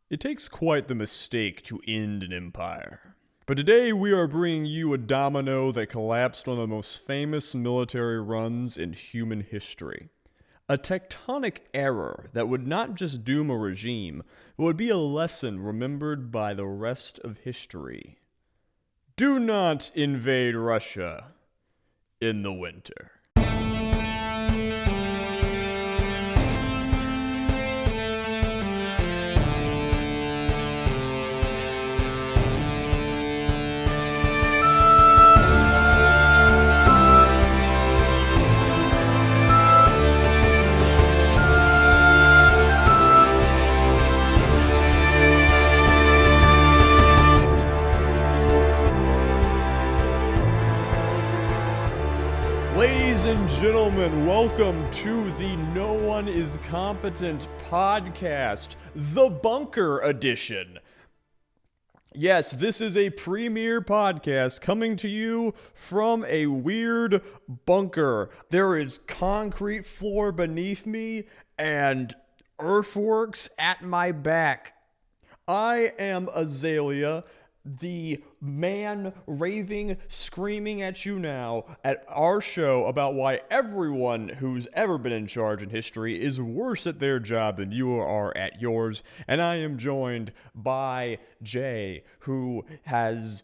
It takes quite the mistake to end an empire. But today we are bringing you a domino that collapsed one of the most famous military runs in human history. A tectonic error that would not just doom a regime, but would be a lesson remembered by the rest of history. Do not invade Russia in the winter. Ladies and gentlemen, welcome to the No One is Competent podcast, the Bunker Edition. Yes, this is a premiere podcast coming to you from a weird bunker. There is concrete floor beneath me and earthworks at my back. I am Azalea, the man raving, screaming at you now at our show about why everyone who's ever been in charge in history is worse at their job than you are at yours. And I am joined by Jay, who has...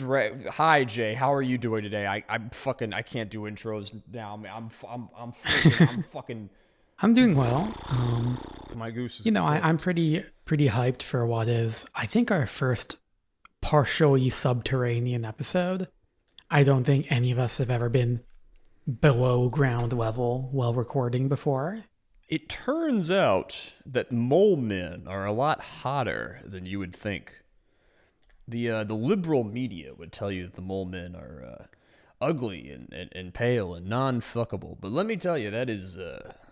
Hi, Jay. How are you doing today? I can't do intros now. I'm fucking... I'm doing well. My goose is... I'm pretty hyped for what is, I think, our first partially subterranean episode. I don't think any of us have ever been below ground level while recording before. It turns out that mole men are a lot hotter than you would think. The liberal media would tell you that the mole men are ugly and pale and non-fuckable. But let me tell you, that is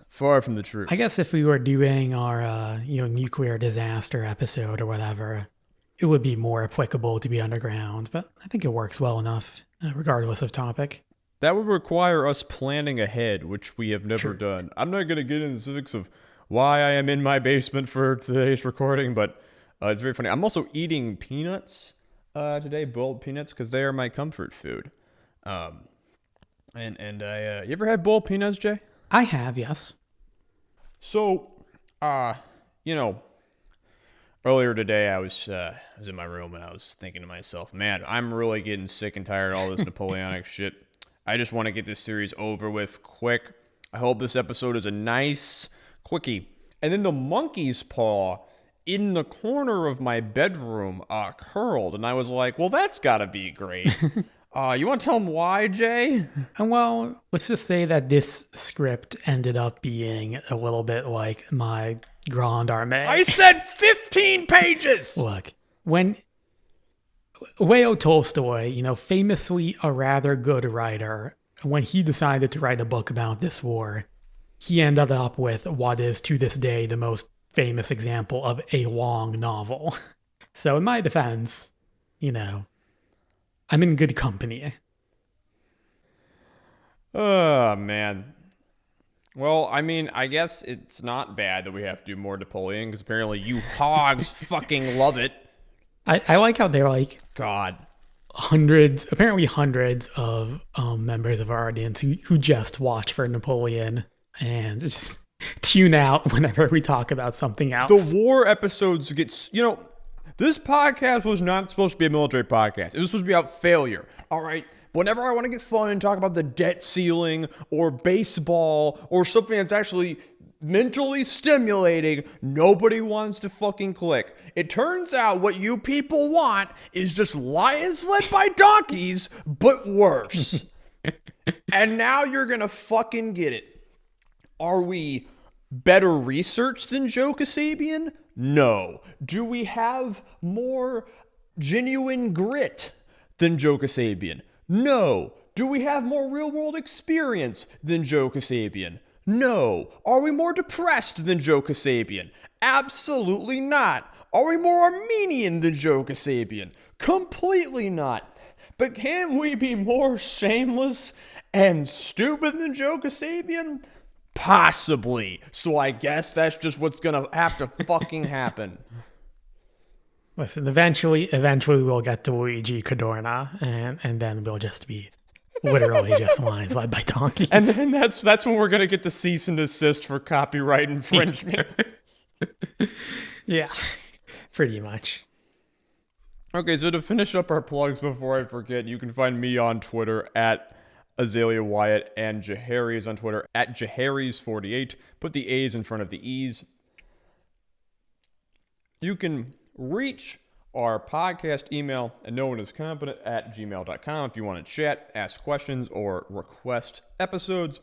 far from the truth. I guess if we were doing our nuclear disaster episode or whatever, it would be more applicable to be underground, but I think it works well enough, regardless of topic. That would require us planning ahead, which we have never done. I'm not going to get into the specifics of why I am in my basement for today's recording, but it's very funny. I'm also eating peanuts today, boiled peanuts, because they are my comfort food. You ever had boiled peanuts, Jay? I have, yes. So, earlier today, I was in my room and I was thinking to myself, man, I'm really getting sick and tired of all this Napoleonic shit. I just want to get this series over with quick. I hope this episode is a nice quickie. And then the monkey's paw in the corner of my bedroom curled, and I was like, well, that's got to be great. You want to tell him why, Jay? Well, let's just say that this script ended up being a little bit like my Grande Armée. I said 15 pages! Look, when Leo Tolstoy, famously a rather good writer, when he decided to write a book about this war, he ended up with what is to this day the most famous example of a long novel. So in my defense, I'm in good company. Oh, man. Well, I mean, I guess it's not bad that we have to do more Napoleon, because apparently you hogs fucking love it. I like how they're like... God. Hundreds of members of our audience who just watch for Napoleon and just tune out whenever we talk about something else. The war episodes get... this podcast was not supposed to be a military podcast. It was supposed to be about failure, all right? Whenever I want to get fun and talk about the debt ceiling or baseball or something that's actually mentally stimulating, nobody wants to fucking click. It turns out what you people want is just lions led by donkeys, but worse. And now you're gonna fucking get it. Are we better researched than Joe Kasabian? No. Do we have more genuine grit than Joe Kasabian? No. Do we have more real-world experience than Joe Kasabian? No. Are we more depressed than Joe Kasabian? Absolutely not. Are we more Armenian than Joe Kasabian? Completely not. But can we be more shameless and stupid than Joe Kasabian? Possibly. So I guess that's just what's gonna have to fucking happen. Listen, eventually we'll get to Luigi Cadorna, and then we'll just be literally just lines led by donkeys. And then that's when we're gonna get the cease and desist for copyright infringement. Yeah, pretty much. Okay, so to finish up our plugs before I forget, you can find me on Twitter at Azalea Wyatt and Jaharies on Twitter at Jaharies48. Put the A's in front of the E's. You can reach our podcast email at nooneiscompetent at gmail.com if you want to chat, ask questions, or request episodes.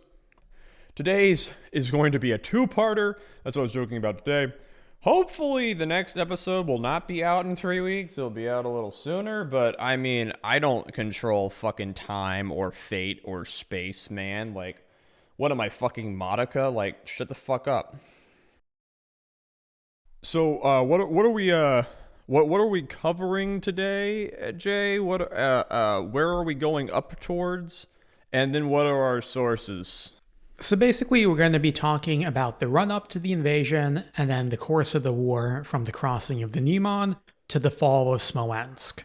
Today's is going to be a two-parter. That's what I was joking about today. Hopefully the next episode will not be out in 3 weeks. It'll be out a little sooner, but I mean, I don't control fucking time or fate or space, man. Like, what am I, fucking Monica? Like, shut the fuck up. So, what are we covering today, Jay? Where are we going up towards? And then what are our sources? So basically, we're going to be talking about the run-up to the invasion and then the course of the war from the crossing of the Nieman to the fall of Smolensk.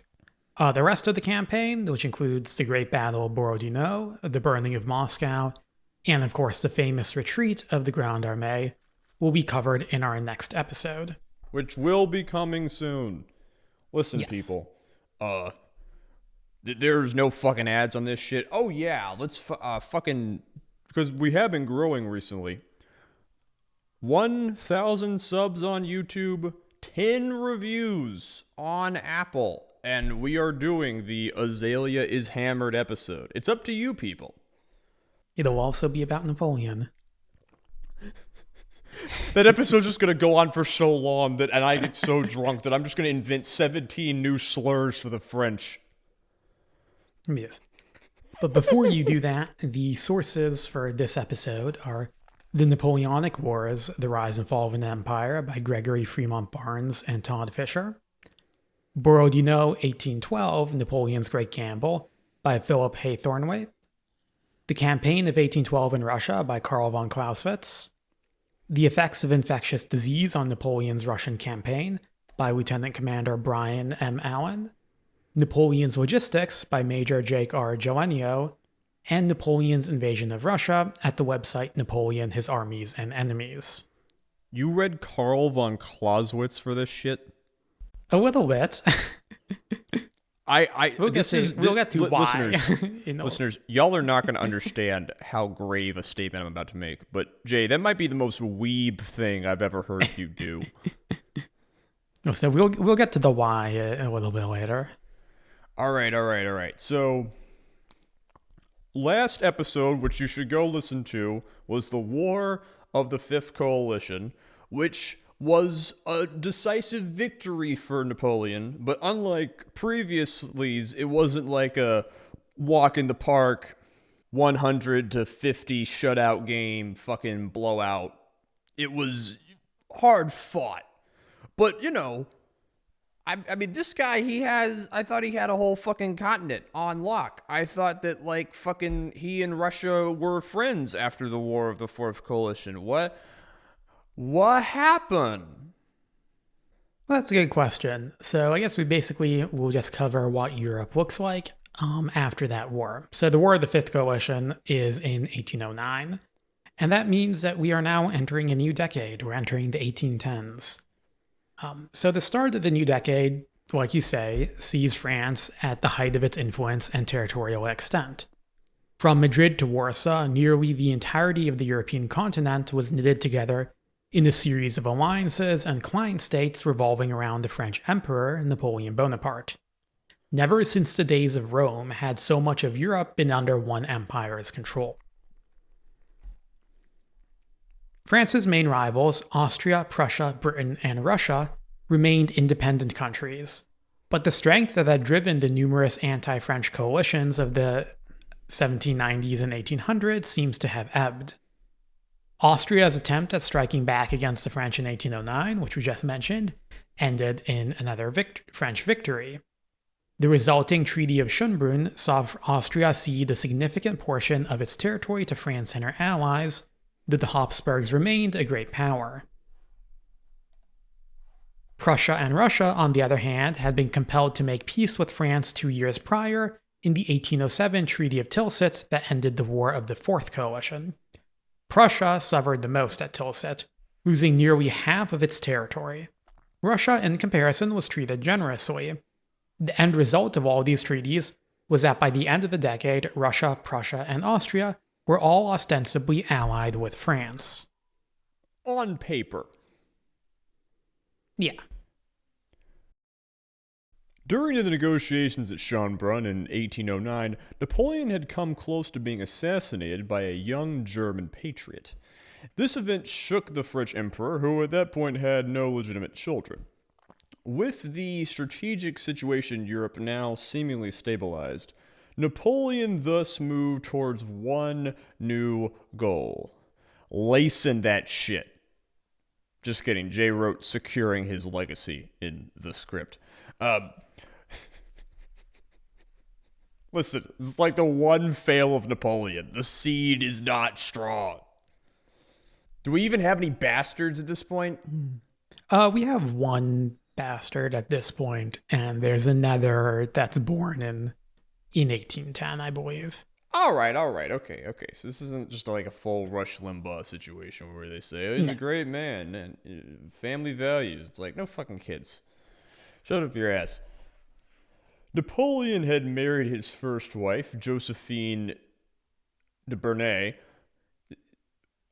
The rest of the campaign, which includes the Great Battle of Borodino, the burning of Moscow, and of course the famous retreat of the Grande Armée, will be covered in our next episode. Which will be coming soon. Listen, Yes. people. There's no fucking ads on this shit. Oh yeah, let's fucking... Because we have been growing recently. 1,000 subs on YouTube, 10 reviews on Apple, and we are doing the Azalea is Hammered episode. It's up to you, people. It'll also be about Napoleon. That episode's just going to go on for so long and I get so drunk that I'm just going to invent 17 new slurs for the French. Yes. But before you do that, the sources for this episode are The Napoleonic Wars, The Rise and Fall of an Empire by Gregory Fremont Barnes and Todd Fisher. Borodino 1812, Napoleon's Great Gamble by Philip Haythornthwaite. The Campaign of 1812 in Russia by Karl von Clausewitz. The Effects of Infectious Disease on Napoleon's Russian Campaign by Lieutenant Commander Brian M. Allen. Napoleon's Logistics by Major Jake R. Jolenio, and Napoleon's Invasion of Russia at the website Napoleon, His Armies and Enemies. You read Karl von Clausewitz for this shit? A little bit. We'll get to why. Listeners, y'all are not going to understand how grave a statement I'm about to make, but Jay, that might be the most weeb thing I've ever heard you do. So we'll get to the why a little bit later. All right. So, last episode, which you should go listen to, was the War of the Fifth Coalition, which was a decisive victory for Napoleon, but unlike previously, it wasn't like a walk in the park, 100-50 shutout game, fucking blowout. It was hard fought. But, you know, I mean, this guy, I thought he had a whole fucking continent on lock. I thought that, like, fucking he and Russia were friends after the War of the Fourth Coalition. What happened? Well, that's a good question. So I guess we'll just cover what Europe looks like after that war. So the War of the Fifth Coalition is in 1809. And that means that we are now entering a new decade. We're entering the 1810s. So the start of the new decade, like you say, sees France at the height of its influence and territorial extent. From Madrid to Warsaw, nearly the entirety of the European continent was knitted together in a series of alliances and client states revolving around the French Emperor Napoleon Bonaparte. Never since the days of Rome had so much of Europe been under one empire's control. France's main rivals, Austria, Prussia, Britain, and Russia, remained independent countries, but the strength that had driven the numerous anti-French coalitions of the 1790s and 1800s seems to have ebbed. Austria's attempt at striking back against the French in 1809, which we just mentioned, ended in another French victory. The resulting Treaty of Schönbrunn saw Austria cede a significant portion of its territory to France and her allies, that the Habsburgs remained a great power. Prussia and Russia, on the other hand, had been compelled to make peace with France 2 years prior in the 1807 Treaty of Tilsit that ended the War of the Fourth Coalition. Prussia suffered the most at Tilsit, losing nearly half of its territory. Russia, in comparison, was treated generously. The end result of all these treaties was that by the end of the decade, Russia, Prussia, and Austria were all ostensibly allied with France. On paper. Yeah. During the negotiations at Schönbrunn in 1809, Napoleon had come close to being assassinated by a young German patriot. This event shook the French emperor, who at that point had no legitimate children. With the strategic situation in Europe now seemingly stabilized, Napoleon thus moved towards one new goal: lacing that shit. Just kidding. Jay wrote securing his legacy in the script. Listen, it's like the one fail of Napoleon. The seed is not strong. Do we even have any bastards at this point? We have one bastard at this point, and there's another that's born in 1810, I believe. All right, okay. So this isn't just like a full Rush Limbaugh situation where they say, oh, he's a great man, and family values. It's like, no fucking kids. Shut up your ass. Napoleon had married his first wife, Josephine de Bernay.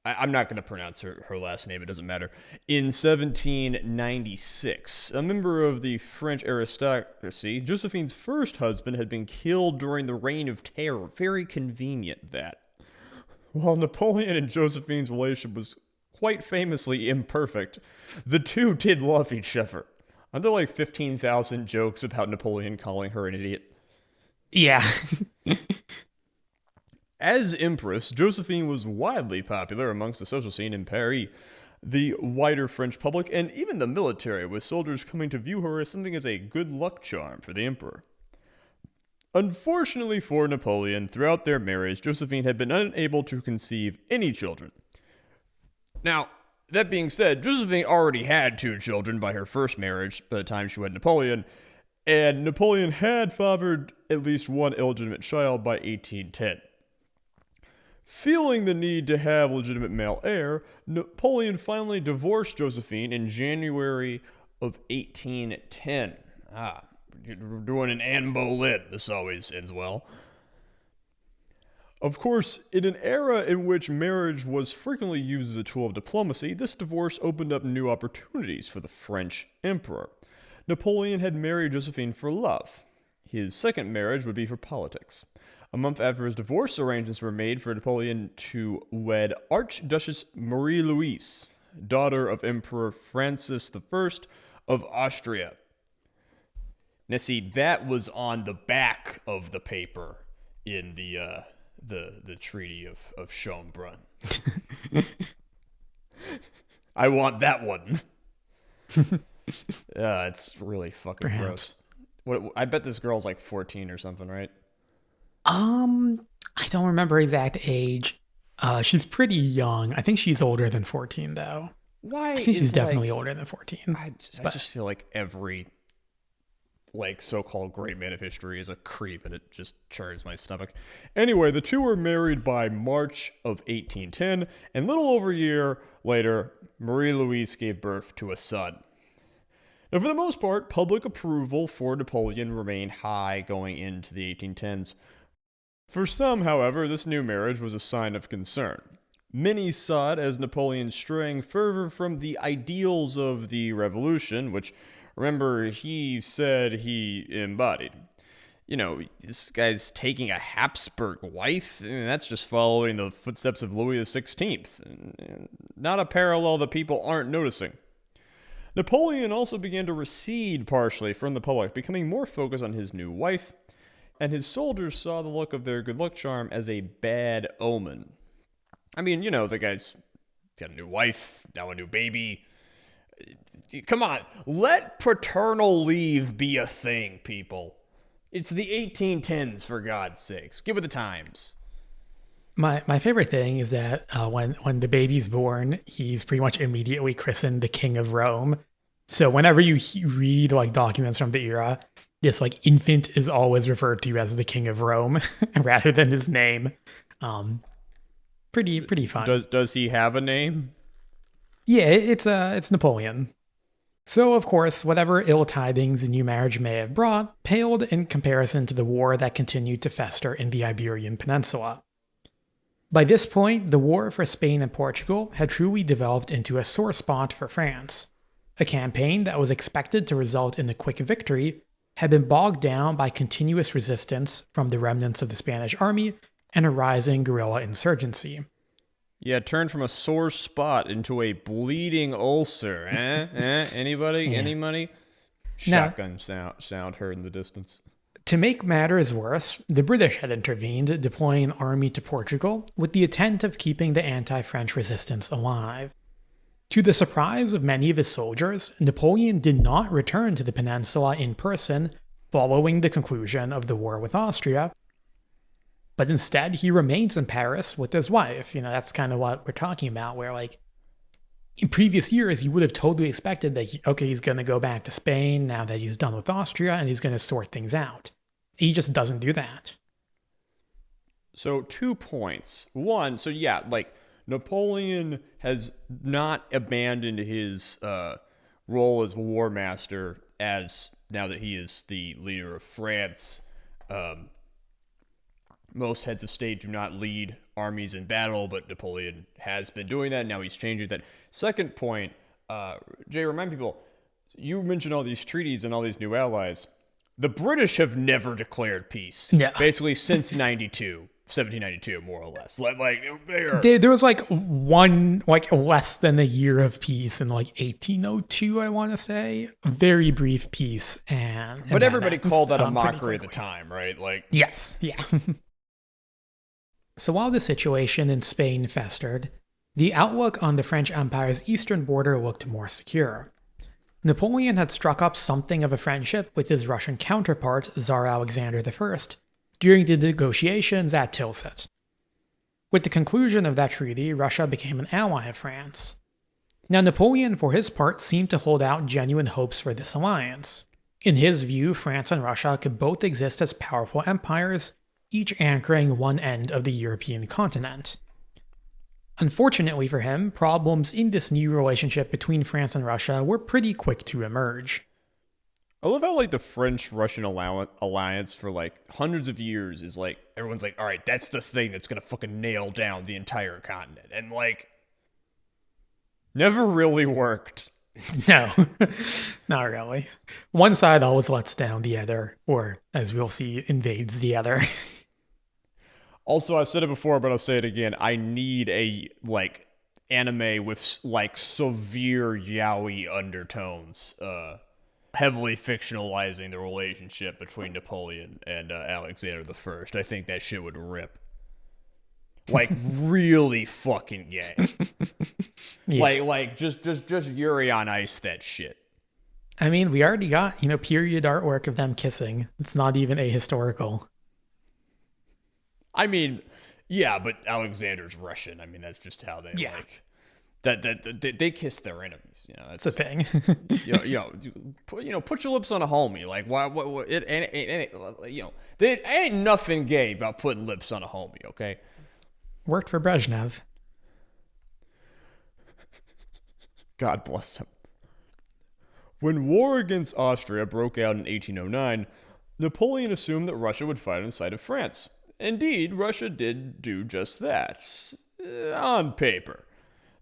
I'm not going to pronounce her last name, it doesn't matter. In 1796, a member of the French aristocracy, Josephine's first husband had been killed during the Reign of Terror. Very convenient, that. While Napoleon and Josephine's relationship was quite famously imperfect, the two did love each other. Aren't there like 15,000 jokes about Napoleon calling her an idiot? Yeah. As Empress, Josephine was widely popular amongst the social scene in Paris, the wider French public, and even the military, with soldiers coming to view her as something as a good luck charm for the emperor. Unfortunately for Napoleon, throughout their marriage, Josephine had been unable to conceive any children. Now, that being said, Josephine already had 2 children by her first marriage by the time she wed Napoleon, and Napoleon had fathered at least one illegitimate child by 1810. Feeling the need to have legitimate male heir, Napoleon finally divorced Josephine in January of 1810. We're doing an Anne Boleyn. This always ends well. Of course, in an era in which marriage was frequently used as a tool of diplomacy, this divorce opened up new opportunities for the French emperor. Napoleon had married Josephine for love. His second marriage would be for politics. A month after his divorce, arrangements were made for Napoleon to wed Archduchess Marie-Louise, daughter of Emperor Francis I of Austria. Now see, that was on the back of the paper in the Treaty of Schönbrunn. I want that one. It's really fucking gross. I bet this girl's like 14 or something, right? I don't remember exact age. She's pretty young. I think she's older than 14, though. Why? I think she's definitely older than 14. I just feel like every so-called great man of history is a creep, and it just churns my stomach. Anyway, the two were married by March of 1810, and little over a year later, Marie-Louise gave birth to a son. Now, for the most part, public approval for Napoleon remained high going into the 1810s. For some, however, this new marriage was a sign of concern. Many saw it as Napoleon straying further from the ideals of the revolution, which, remember, he said he embodied. You know, this guy's taking a Habsburg wife, and that's just following the footsteps of Louis XVI. Not a parallel that people aren't noticing. Napoleon also began to recede partially from the public, becoming more focused on his new wife, and his soldiers saw the look of their good luck charm as a bad omen. I mean, you know, the guy's got a new wife, now a new baby. Come on, let paternal leave be a thing, people. It's the 1810s, for God's sakes. Get with the times. My favorite thing is that when the baby's born, he's pretty much immediately christened the King of Rome, So whenever you read like documents from the era, this like infant is always referred to as the king of Rome rather than his name. Um, pretty fun. Does he have a name? Yeah, it's Napoleon. So of course, whatever ill tidings the new marriage may have brought paled in comparison to the war that continued to fester in the Iberian Peninsula. By this point, the war for Spain and Portugal had truly developed into a sore spot for France. A campaign that was expected to result in a quick victory had been bogged down by continuous resistance from the remnants of the Spanish army and a rising guerrilla insurgency. Yeah, turned from a sore spot into a bleeding ulcer. Anybody? Yeah. Any money? Now, Shotgun sound heard in the distance. to make matters worse, the British had intervened, deploying an army to Portugal with the intent of keeping the anti-French resistance alive. To the surprise of many of his soldiers, Napoleon did not return to the peninsula in person following the conclusion of the war with Austria, but instead he remains in Paris with his wife. That's kind of what we're talking about, where like in previous years, you would have totally expected that, he's going to go back to Spain now that he's done with Austria and he's going to sort things out. He just doesn't do that. So 2 points. One, so yeah, like Napoleon has not abandoned his role as war master as now that he is the leader of France. Most heads of state do not lead armies in battle, but Napoleon has been doing that. Now he's changing that. Second point, Jay, remind people, you mentioned all these treaties and all these new allies. The British have never declared peace. Yeah. Basically since 1792, more or less. There was like less than a year of peace in like 1802, I want to say. A very brief peace. But everybody called that a mockery at the time, right? Yes, yeah. So while the situation in Spain festered, the outlook on the French Empire's eastern border looked more secure. Napoleon had struck up something of a friendship with his Russian counterpart, Tsar Alexander I, during the negotiations at Tilsit. With the conclusion of that treaty, Russia became an ally of France. Now, Napoleon, for his part, seemed to hold out genuine hopes for this alliance. In his view, France and Russia could both exist as powerful empires, each anchoring one end of the European continent. Unfortunately for him, problems in this new relationship between France and Russia were pretty quick to emerge. I love how the French-Russian alliance for hundreds of years is everyone's all right, that's the thing that's gonna fucking nail down the entire continent, and never really worked. No, not really. One side always lets down the other, or as we'll see, invades the other. Also, I've said it before, but I'll say it again. I need a anime with severe yaoi undertones, heavily fictionalizing the relationship between Napoleon and Alexander the First. I think that shit would rip. Really fucking gay. Yeah. Just Yuri on Ice that shit. I mean, we already got, period artwork of them kissing. It's not even ahistorical. I mean, yeah, but Alexander's Russian. I mean, that's just how they that they kiss their enemies. That's a thing. Put your lips on a homie. What there ain't nothing gay about putting lips on a homie. Okay. Worked for Brezhnev. God bless him. When war against Austria broke out in 1809, Napoleon assumed that Russia would fight on the side of France. Indeed, Russia did do just that. On paper.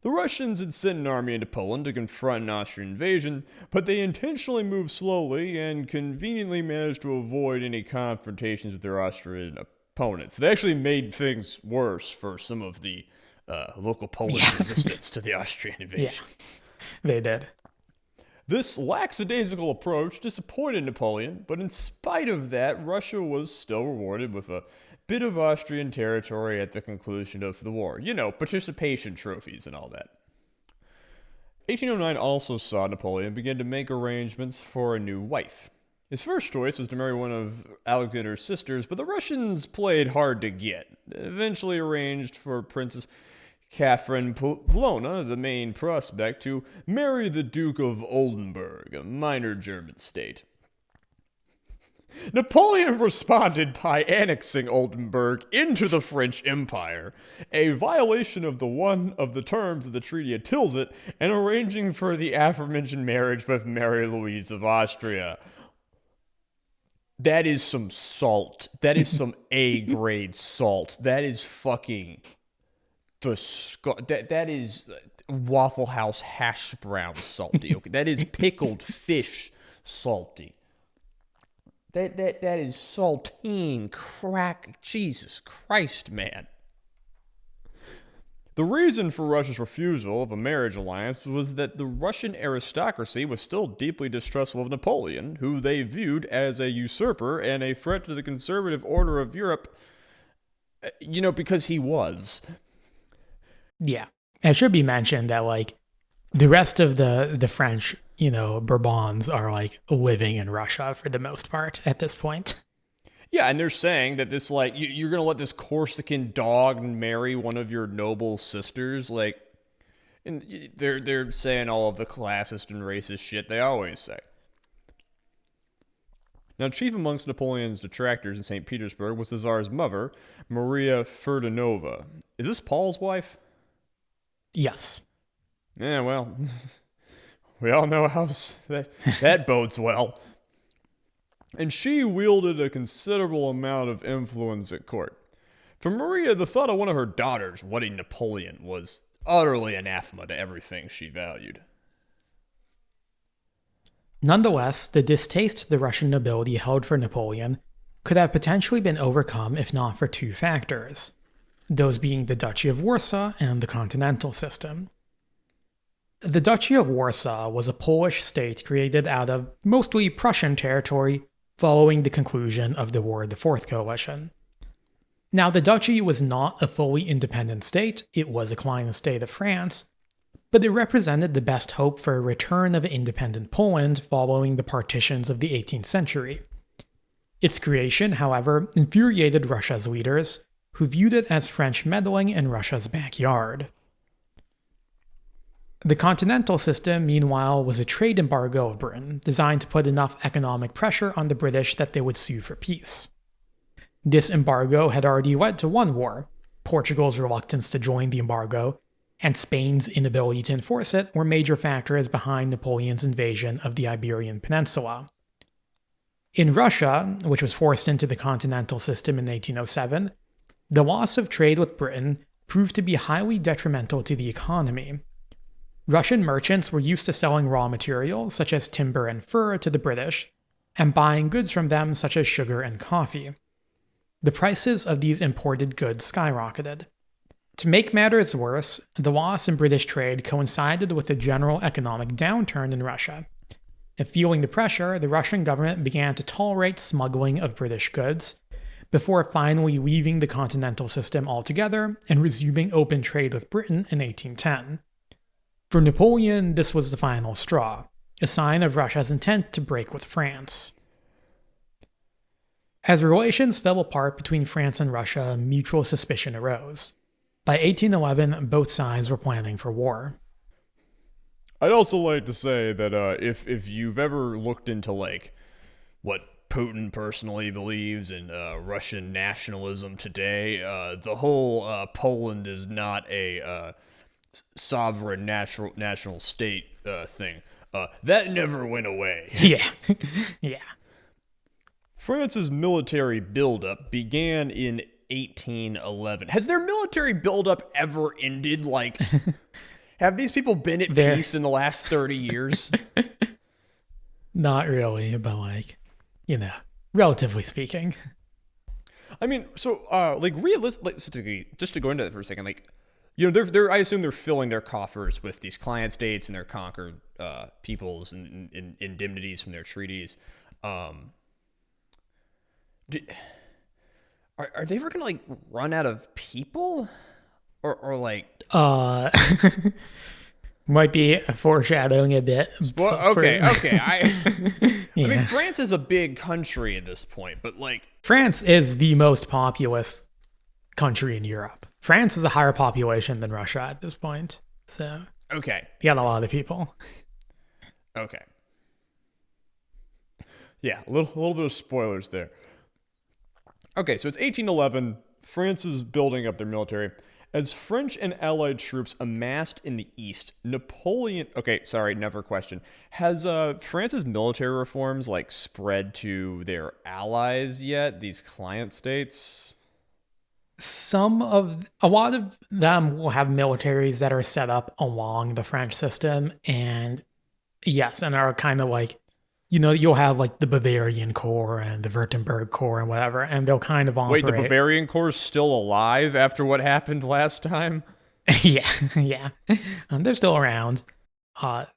The Russians had sent an army into Poland to confront an Austrian invasion, but they intentionally moved slowly and conveniently managed to avoid any confrontations with their Austrian opponents. They actually made things worse for some of the local Polish resistance to the Austrian invasion. Yeah, they did. This lackadaisical approach disappointed Napoleon, but in spite of that, Russia was still rewarded with a bit of Austrian territory at the conclusion of the war. Participation trophies and all that. 1809 also saw Napoleon begin to make arrangements for a new wife. His first choice was to marry one of Alexander's sisters, but the Russians played hard to get. Eventually arranged for Princess Catherine Polona, the main prospect, to marry the Duke of Oldenburg, a minor German state. Napoleon responded by annexing Oldenburg into the French Empire, a violation of one of the terms of the Treaty of Tilsit, and arranging for the aforementioned marriage with Mary Louise of Austria. That is some salt. That is some A-grade salt. That is fucking that is Waffle House hash brown salty. Okay, that is pickled fish salty. That is saltine crack. Jesus Christ, man. The reason for Russia's refusal of a marriage alliance was that the Russian aristocracy was still deeply distrustful of Napoleon, who they viewed as a usurper and a threat to the conservative order of Europe, because he was. Yeah. It should be mentioned that, like, the rest of the French, Bourbons are, like, living in Russia for the most part at this point. Yeah, and they're saying that this, like, you're going to let this Corsican dog marry one of your noble sisters? Like, and they're saying all of the classist and racist shit they always say. Now, chief amongst Napoleon's detractors in St. Petersburg was the Tsar's mother, Maria Ferdinova. Is this Paul's wife? Yes. Yeah, well, we all know how that bodes well. And she wielded a considerable amount of influence at court. For Maria, the thought of one of her daughters wedding Napoleon was utterly anathema to everything she valued. Nonetheless, the distaste the Russian nobility held for Napoleon could have potentially been overcome if not for two factors, those being the Duchy of Warsaw and the Continental System. The Duchy of Warsaw was a Polish state created out of mostly Prussian territory following the conclusion of the War of the Fourth Coalition. Now, the duchy was not a fully independent state, it was a client state of France, but it represented the best hope for a return of independent Poland following the partitions of the 18th century. Its creation, however, infuriated Russia's leaders, who viewed it as French meddling in Russia's backyard. The Continental System, meanwhile, was a trade embargo of Britain, designed to put enough economic pressure on the British that they would sue for peace. This embargo had already led to one war. Portugal's reluctance to join the embargo, and Spain's inability to enforce it were major factors behind Napoleon's invasion of the Iberian Peninsula. In Russia, which was forced into the Continental System in 1807, the loss of trade with Britain proved to be highly detrimental to the economy. Russian merchants were used to selling raw materials, such as timber and fur, to the British, and buying goods from them, such as sugar and coffee. The prices of these imported goods skyrocketed. To make matters worse, the loss in British trade coincided with a general economic downturn in Russia. And feeling the pressure, the Russian government began to tolerate smuggling of British goods, before finally leaving the Continental System altogether and resuming open trade with Britain in 1810. For Napoleon, this was the final straw, a sign of Russia's intent to break with France. As relations fell apart between France and Russia, mutual suspicion arose. By 1811, both sides were planning for war. I'd also like to say that if you've ever looked into, like, what Putin personally believes in Russian nationalism today, the whole Poland is not a sovereign national state thing. That never went away. Yeah. Yeah. France's military buildup began in 1811. Has their military buildup ever ended? Like, have these people been at peace in the last 30 years? Not really, but relatively speaking. I mean, so realistically, just to go into that for a second, they're I assume they're filling their coffers with these client states and their conquered peoples and indemnities from their treaties. Are they ever gonna run out of people, or might be foreshadowing a bit. Well, okay. Yeah. I mean, France is a big country at this point, but France is the most populous country in Europe. France is a higher population than Russia at this point. So Okay. you got a lot of people. Okay. Yeah, a little bit of spoilers there. Okay, so it's 1811. France is building up their military. As French and Allied troops amassed in the east, Napoleon. Okay, sorry, never question. Has France's military reforms like spread to their allies yet? These client states. A lot of them will have militaries that are set up along the French system, and yes, and are kind of like, you'll have like the Bavarian Corps and the Württemberg Corps and whatever, and they'll kind of Wait, the operate. Bavarian Corps is still alive after what happened last time? Yeah, yeah, they're still around.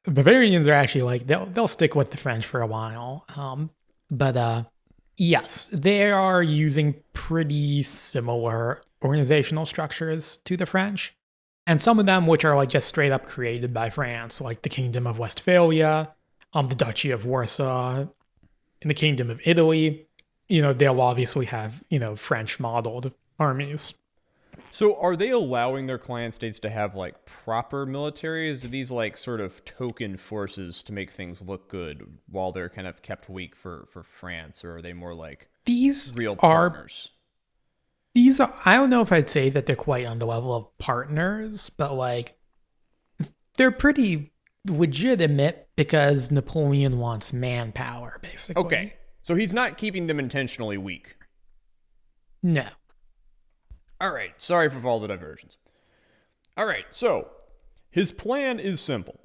Bavarians are actually like they'll stick with the French for a while, but yes, they are using pretty similar organizational structures to the French, and some of them which are like just straight up created by France, like the Kingdom of Westphalia, the Duchy of Warsaw, and the Kingdom of Italy. They'll obviously have French modeled armies. So are they allowing their client states to have like proper militaries? Are these like sort of token forces to make things look good while they're kind of kept weak for France? Or are they more like These real are partners? these are I don't know if I'd say that they're quite on the level of partners, but like they're pretty legitimate because Napoleon wants manpower, basically. Okay. So he's not keeping them intentionally weak. No. All right. Sorry for all the diversions. All right. So his plan is simple.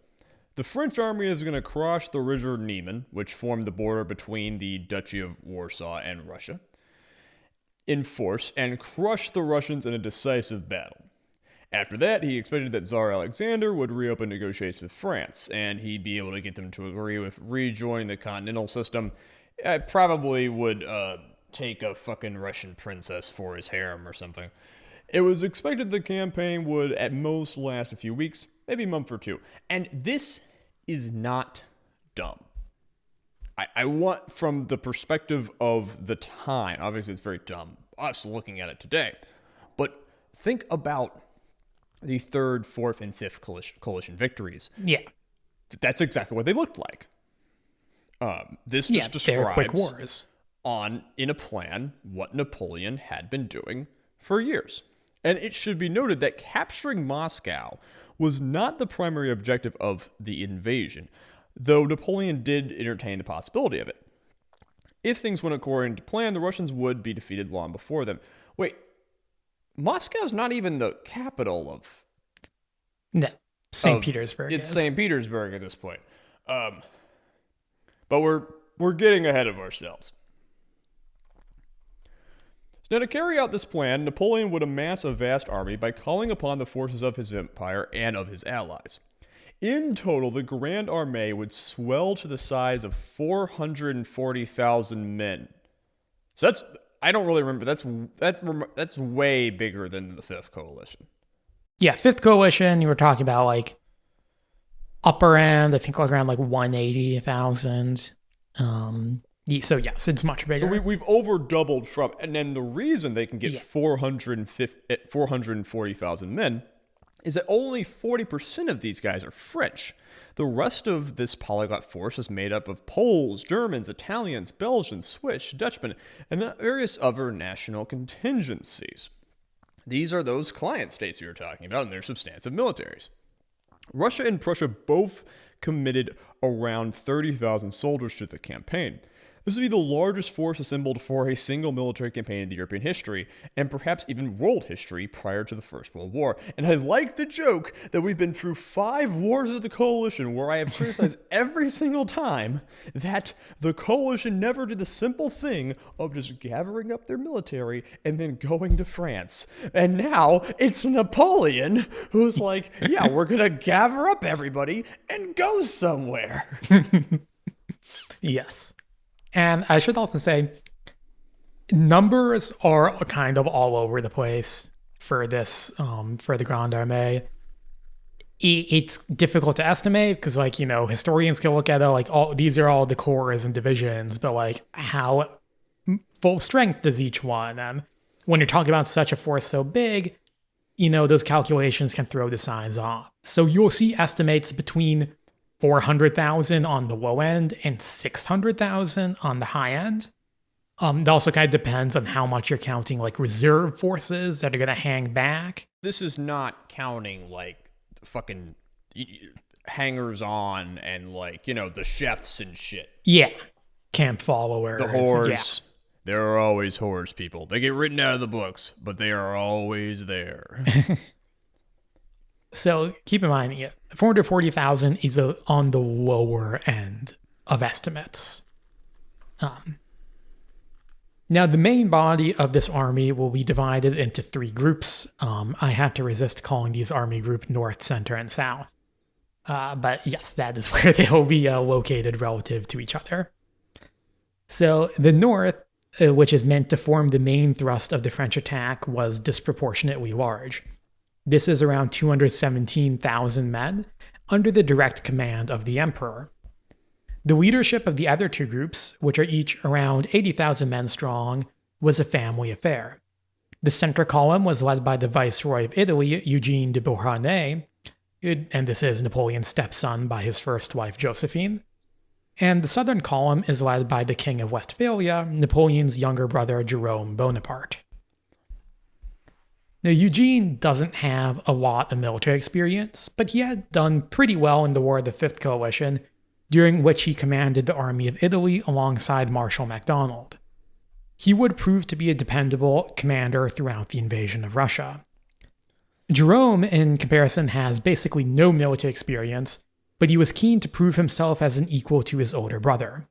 The French army is going to cross the river Niemen, which formed the border between the Duchy of Warsaw and Russia, in force and crush the Russians in a decisive battle. After that, he expected that Tsar Alexander would reopen negotiations with France, and he'd be able to get them to agree with rejoining the continental system. Probably would take a fucking Russian princess for his harem or something. It was expected the campaign would at most last a few weeks, maybe a month or two. And this is not dumb. I want, from the perspective of the time, obviously it's very dumb, us looking at it today, but think about the third, fourth, and fifth coalition victories. Yeah. That's exactly what they looked like. This just they're quick describes wars. in a plan what Napoleon had been doing for years. And it should be noted that capturing Moscow was not the primary objective of the invasion, though Napoleon did entertain the possibility of it. If things went according to plan, the Russians would be defeated long before them. Wait, Moscow's not even the capital of... No. St. Petersburg. It's St. Petersburg at this point. But we're getting ahead of ourselves. Now, to carry out this plan, Napoleon would amass a vast army by calling upon the forces of his empire and of his allies. In total, the Grand Armée would swell to the size of 440,000 men. So that's, I don't really remember, that's way bigger than the Fifth Coalition. Yeah, Fifth Coalition, you were talking about like upper end, I think like around like 180,000. So yes, it's much bigger. So we've over doubled from, and then the reason they can get 440,000 men is that only 40% of these guys are French. The rest of this polyglot force is made up of Poles, Germans, Italians, Belgians, Swiss, Dutchmen, and various other national contingencies. These are those client states we were talking about, and they're substantive militaries. Russia and Prussia both committed around 30,000 soldiers to the campaign. This would be the largest force assembled for a single military campaign in the European history, and perhaps even world history prior to the First World War. And I like the joke that we've been through 5 wars of the coalition where I have criticized every single time that the coalition never did the simple thing of just gathering up their military and then going to France. And now it's Napoleon who's like, yeah, we're going to gather up everybody and go somewhere. Yes. And I should also say, numbers are kind of all over the place for this, for the Grande Armée. It's difficult to estimate because, like, historians can look at it like, these are all the corps and divisions, but like, how full strength is each one? And when you're talking about such a force so big, those calculations can throw the signs off. So you'll see estimates between 400,000 on the low end and 600,000 on the high end. It also kind of depends on how much you're counting like reserve forces that are going to hang back. This is not counting like fucking hangers on and like, the chefs and shit. Yeah. Camp followers. The whores. Yeah. There are always whores, people. They get written out of the books, but they are always there. So keep in mind, 440,000 is on the lower end of estimates. Now, the main body of this army will be divided into 3 groups. I have to resist calling these army group North, Center, and South. But yes, that is where they will be located relative to each other. So the North, which is meant to form the main thrust of the French attack, was disproportionately large. This is around 217,000 men under the direct command of the Emperor. The leadership of the other 2 groups, which are each around 80,000 men strong, was a family affair. The center column was led by the Viceroy of Italy, Eugene de Beauharnais, and this is Napoleon's stepson by his first wife, Josephine. And the southern column is led by the King of Westphalia, Napoleon's younger brother, Jerome Bonaparte. Now, Eugene doesn't have a lot of military experience, but he had done pretty well in the War of the Fifth Coalition, during which he commanded the Army of Italy alongside Marshal MacDonald. He would prove to be a dependable commander throughout the invasion of Russia. Jerome, in comparison, has basically no military experience, but he was keen to prove himself as an equal to his older brother.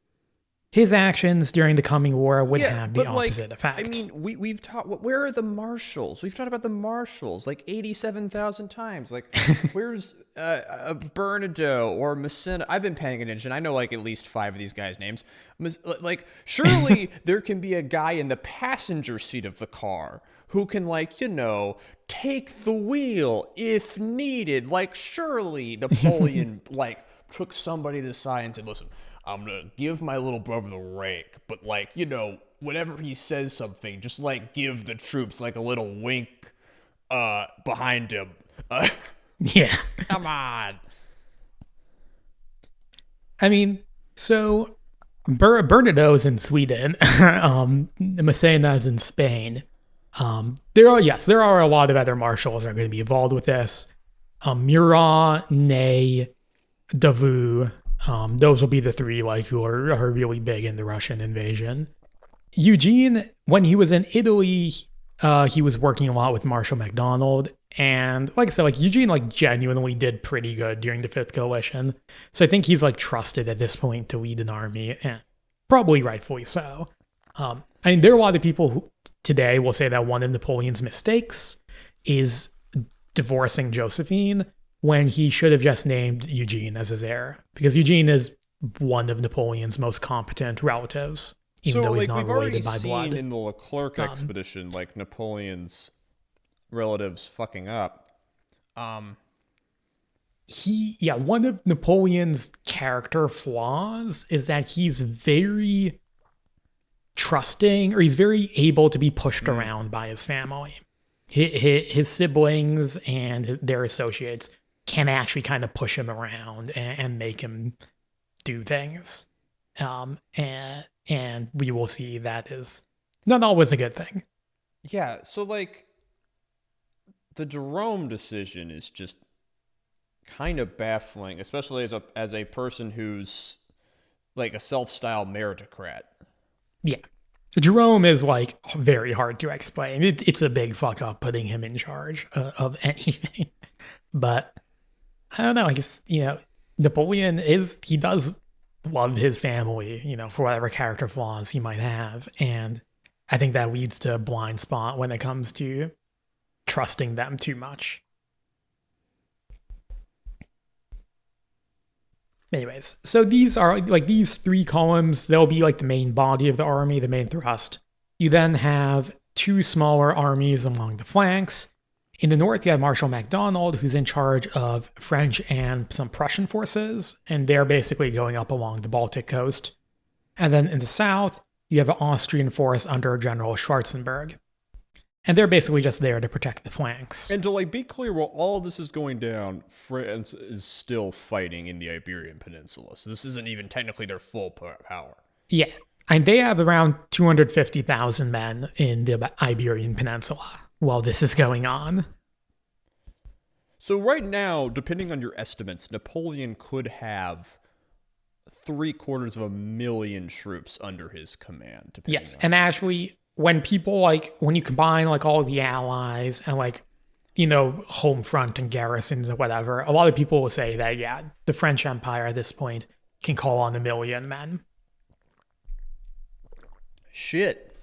His actions during the coming war would have the opposite effect. I mean, we've talked. Where are the marshals? We've talked about the marshals like 87,000 times. Like, where's Bernadotte or Massena? I've been paying attention. I know like at least 5 of these guys' names. Like, surely there can be a guy in the passenger seat of the car who can take the wheel if needed. Like, surely Napoleon took somebody to the side and said, "Listen, I'm going to give my little brother the rake, but whenever he says something, just give the troops a little wink behind him." Yeah. Come on. I mean, so Bernadotte is in Sweden. Massena is in Spain. There are a lot of other marshals that are going to be involved with this. Murat, Ney, Davout. Those will be the 3 who are really big in the Russian invasion. Eugene, when he was in Italy, he was working a lot with Marshal MacDonald, and like I said, Eugene genuinely did pretty good during the Fifth Coalition. So I think he's trusted at this point to lead an army, and probably rightfully so. I mean, there are a lot of people who today will say that one of Napoleon's mistakes is divorcing Josephine, when he should have just named Eugene as his heir, because Eugene is one of Napoleon's most competent relatives, even though he's not related by blood. We've already seen in the Leclerc expedition, Napoleon's relatives fucking up. One of Napoleon's character flaws is that he's very trusting, or he's very able to be pushed around by his family. His siblings and their associates can actually kind of push him around and make him do things. And we will see that is not always a good thing. Yeah, so the Jerome decision is just kind of baffling, especially as a person who's a self-styled meritocrat. Yeah. Jerome is very hard to explain. It's a big fuck up putting him in charge of anything. But I don't know. I guess, Napoleon he does love his family, for whatever character flaws he might have. And I think that leads to a blind spot when it comes to trusting them too much. Anyways, so these are these 3 columns. They'll be the main body of the army, the main thrust. You then have 2 smaller armies along the flanks. In the north, you have Marshal MacDonald, who's in charge of French and some Prussian forces, and they're basically going up along the Baltic coast. And then in the south, you have an Austrian force under General Schwarzenberg. And they're basically just there to protect the flanks. And to like be clear, while all of this is going down, France is still fighting in the Iberian Peninsula. So this isn't even technically their full power. Yeah. And they have around 250,000 men in the Iberian Peninsula while this is going on. So right now, depending on your estimates, Napoleon could have 750,000 troops under his command. Yes, and actually, when you combine like all the allies and like, home front and garrisons or whatever, a lot of people will say that, yeah, the French Empire at this point can call on 1 million men. Shit.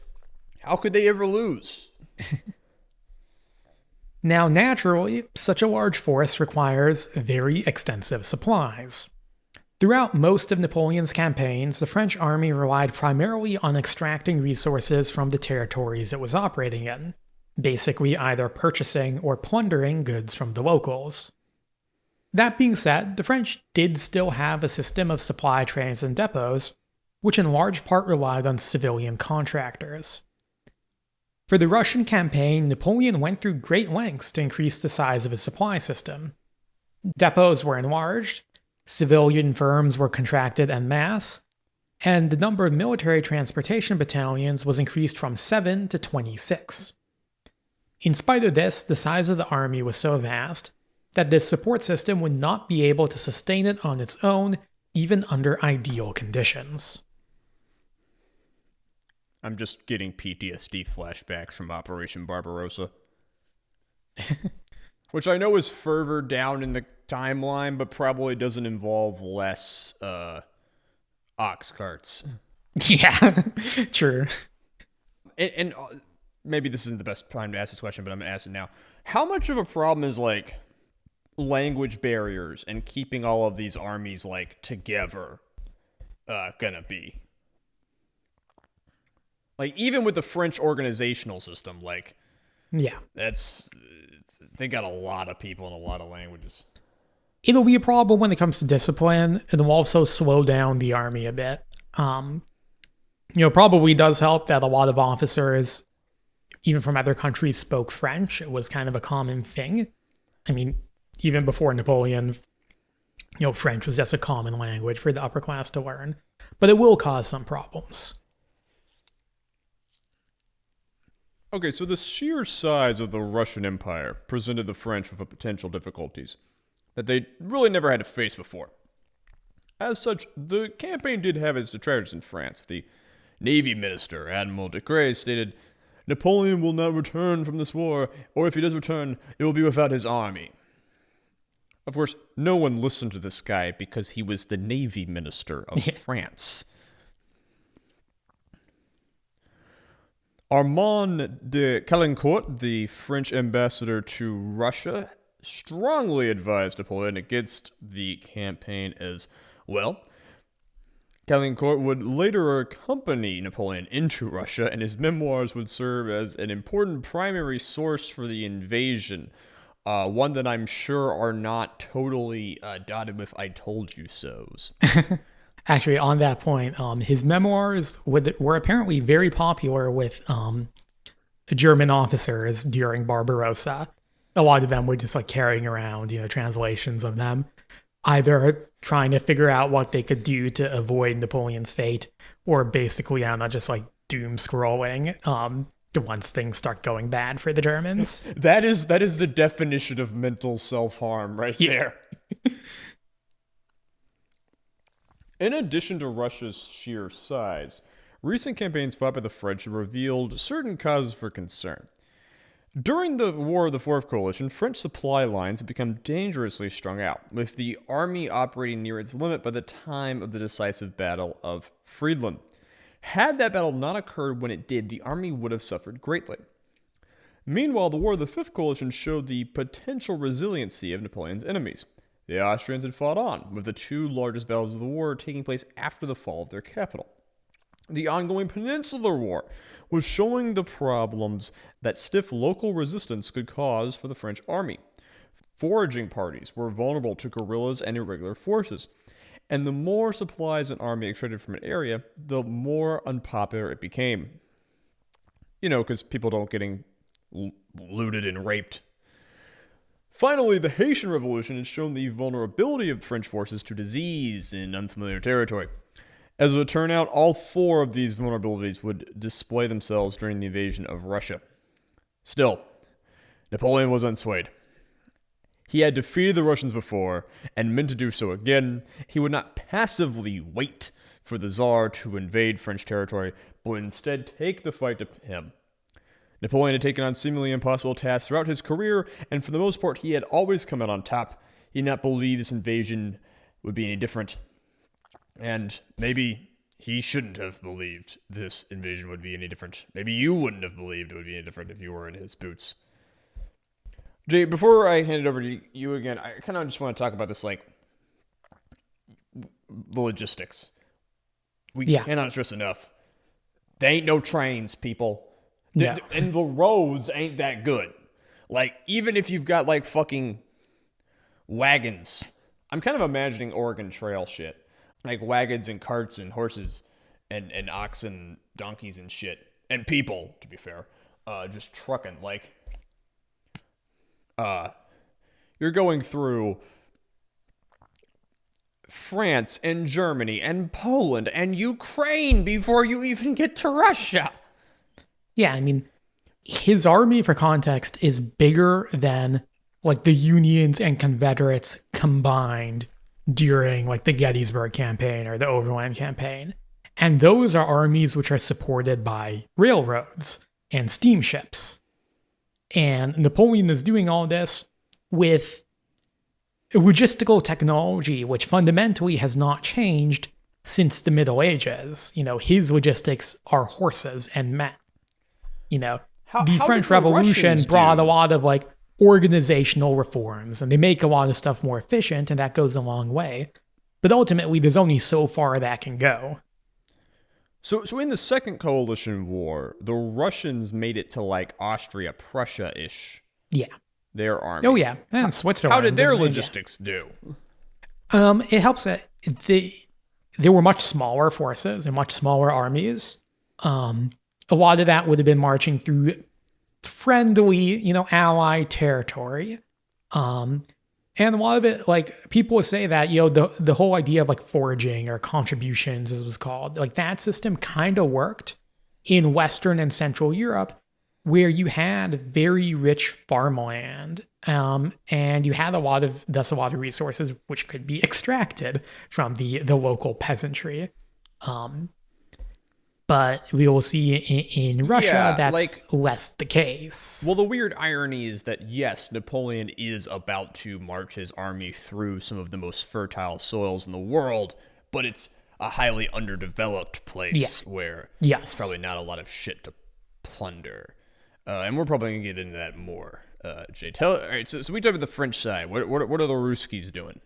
How could they ever lose? Now, naturally, such a large force requires very extensive supplies. Throughout most of Napoleon's campaigns, the French army relied primarily on extracting resources from the territories it was operating in, basically either purchasing or plundering goods from the locals. That being said, the French did still have a system of supply trains and depots, which in large part relied on civilian contractors. For the Russian campaign, Napoleon went through great lengths to increase the size of his supply system. Depots were enlarged, civilian firms were contracted en masse, and the number of military transportation battalions was increased from 7 to 26. In spite of this, the size of the army was so vast that this support system would not be able to sustain it on its own, even under ideal conditions. I'm just getting PTSD flashbacks from Operation Barbarossa. Which I know is further down in the timeline, but probably doesn't involve less ox carts. Yeah, true. And maybe this isn't the best time to ask this question, but I'm going to ask it now. How much of a problem is like language barriers and keeping all of these armies like together gonna be? Like, even with the French organizational system, like, Yeah. They got a lot of people in a lot of languages. It'll be a problem when it comes to discipline. It'll also slow down the army a bit. Probably does help that a lot of officers, even from other countries, spoke French. It was kind of a common thing. I mean, even before Napoleon, French was just a common language for the upper class to learn. But it will cause some problems. Okay, so the sheer size of the Russian Empire presented the French with potential difficulties that they really never had to face before. As such, the campaign did have its detractors in France. The Navy Minister, Admiral de Grey, stated, "Napoleon will not return from this war, or if he does return, it will be without his army." Of course, no one listened to this guy because he was the Navy Minister of France. Armand de Caulaincourt, the French ambassador to Russia, strongly advised Napoleon against the campaign as well. Caulaincourt would later accompany Napoleon into Russia, and his memoirs would serve as an important primary source for the invasion, one that I'm sure are not totally dotted with "I told you so's." Actually, on that point, his memoirs were apparently very popular with German officers during Barbarossa. A lot of them were just like carrying around, translations of them, either trying to figure out what they could do to avoid Napoleon's fate, or basically, I don't know, just like doom scrolling once things start going bad for the Germans. That is the definition of mental self-harm right there. In addition to Russia's sheer size, recent campaigns fought by the French have revealed certain causes for concern. During the War of the Fourth Coalition, French supply lines had become dangerously strung out, with the army operating near its limit by the time of the decisive Battle of Friedland. Had that battle not occurred when it did, the army would have suffered greatly. Meanwhile, the War of the Fifth Coalition showed the potential resiliency of Napoleon's enemies. The Austrians had fought on, with the two largest battles of the war taking place after the fall of their capital. The ongoing Peninsular War was showing the problems that stiff local resistance could cause for the French army. Foraging parties were vulnerable to guerrillas and irregular forces, and the more supplies an army extracted from an area, the more unpopular it became. Because people don't getting looted and raped. Finally, the Haitian Revolution had shown the vulnerability of French forces to disease in unfamiliar territory. As it would turn out, all 4 of these vulnerabilities would display themselves during the invasion of Russia. Still, Napoleon was unswayed. He had defeated the Russians before, and meant to do so again. He would not passively wait for the Tsar to invade French territory, but would instead take the fight to him. Napoleon had taken on seemingly impossible tasks throughout his career, and for the most part, he had always come out on top. He did not believe this invasion would be any different. And maybe he shouldn't have believed this invasion would be any different. Maybe you wouldn't have believed it would be any different if you were in his boots. Jay, before I hand it over to you again, I kind of just want to talk about this, like, the logistics. We cannot stress enough. There ain't no trains, people. No. And the roads ain't that good. Like, even if you've got, like, fucking wagons. I'm kind of imagining Oregon Trail shit. Like, wagons and carts and horses and oxen, donkeys and shit. And people, to be fair. Just trucking. Like, you're going through France and Germany and Poland and Ukraine before you even get to Russia. Yeah, I mean, his army, for context, is bigger than, like, the Unions and Confederates combined during, like, the Gettysburg Campaign or the Overland Campaign. And those are armies which are supported by railroads and steamships. And Napoleon is doing all this with logistical technology, which fundamentally has not changed since the Middle Ages. You know, his logistics are horses and men. You know, the French Revolution brought a lot of, like, organizational reforms, and they make a lot of stuff more efficient, and that goes a long way. But ultimately, there's only so far that can go. So in the Second Coalition War, the Russians made it to, like, Austria, Prussia-ish. Yeah. Their army. Oh, yeah. And Switzerland. How did their logistics do? It helps that they were much smaller forces and much smaller armies. A lot of that would have been marching through friendly, you know, allied territory. And a lot of it, like, people would say that, you know, the whole idea of, like, foraging or contributions, as it was called, like, that system kind of worked in Western and Central Europe, where you had very rich farmland, and you had a lot of resources which could be extracted from the local peasantry. But we will see in Russia that's, like, less the case. Well, the weird irony is that, yes, Napoleon is about to march his army through some of the most fertile soils in the world, but it's a highly underdeveloped place where there's probably not a lot of shit to plunder. And we're probably going to get into that more. Jay, all right, so we talk about the French side. What are the Ruskies doing?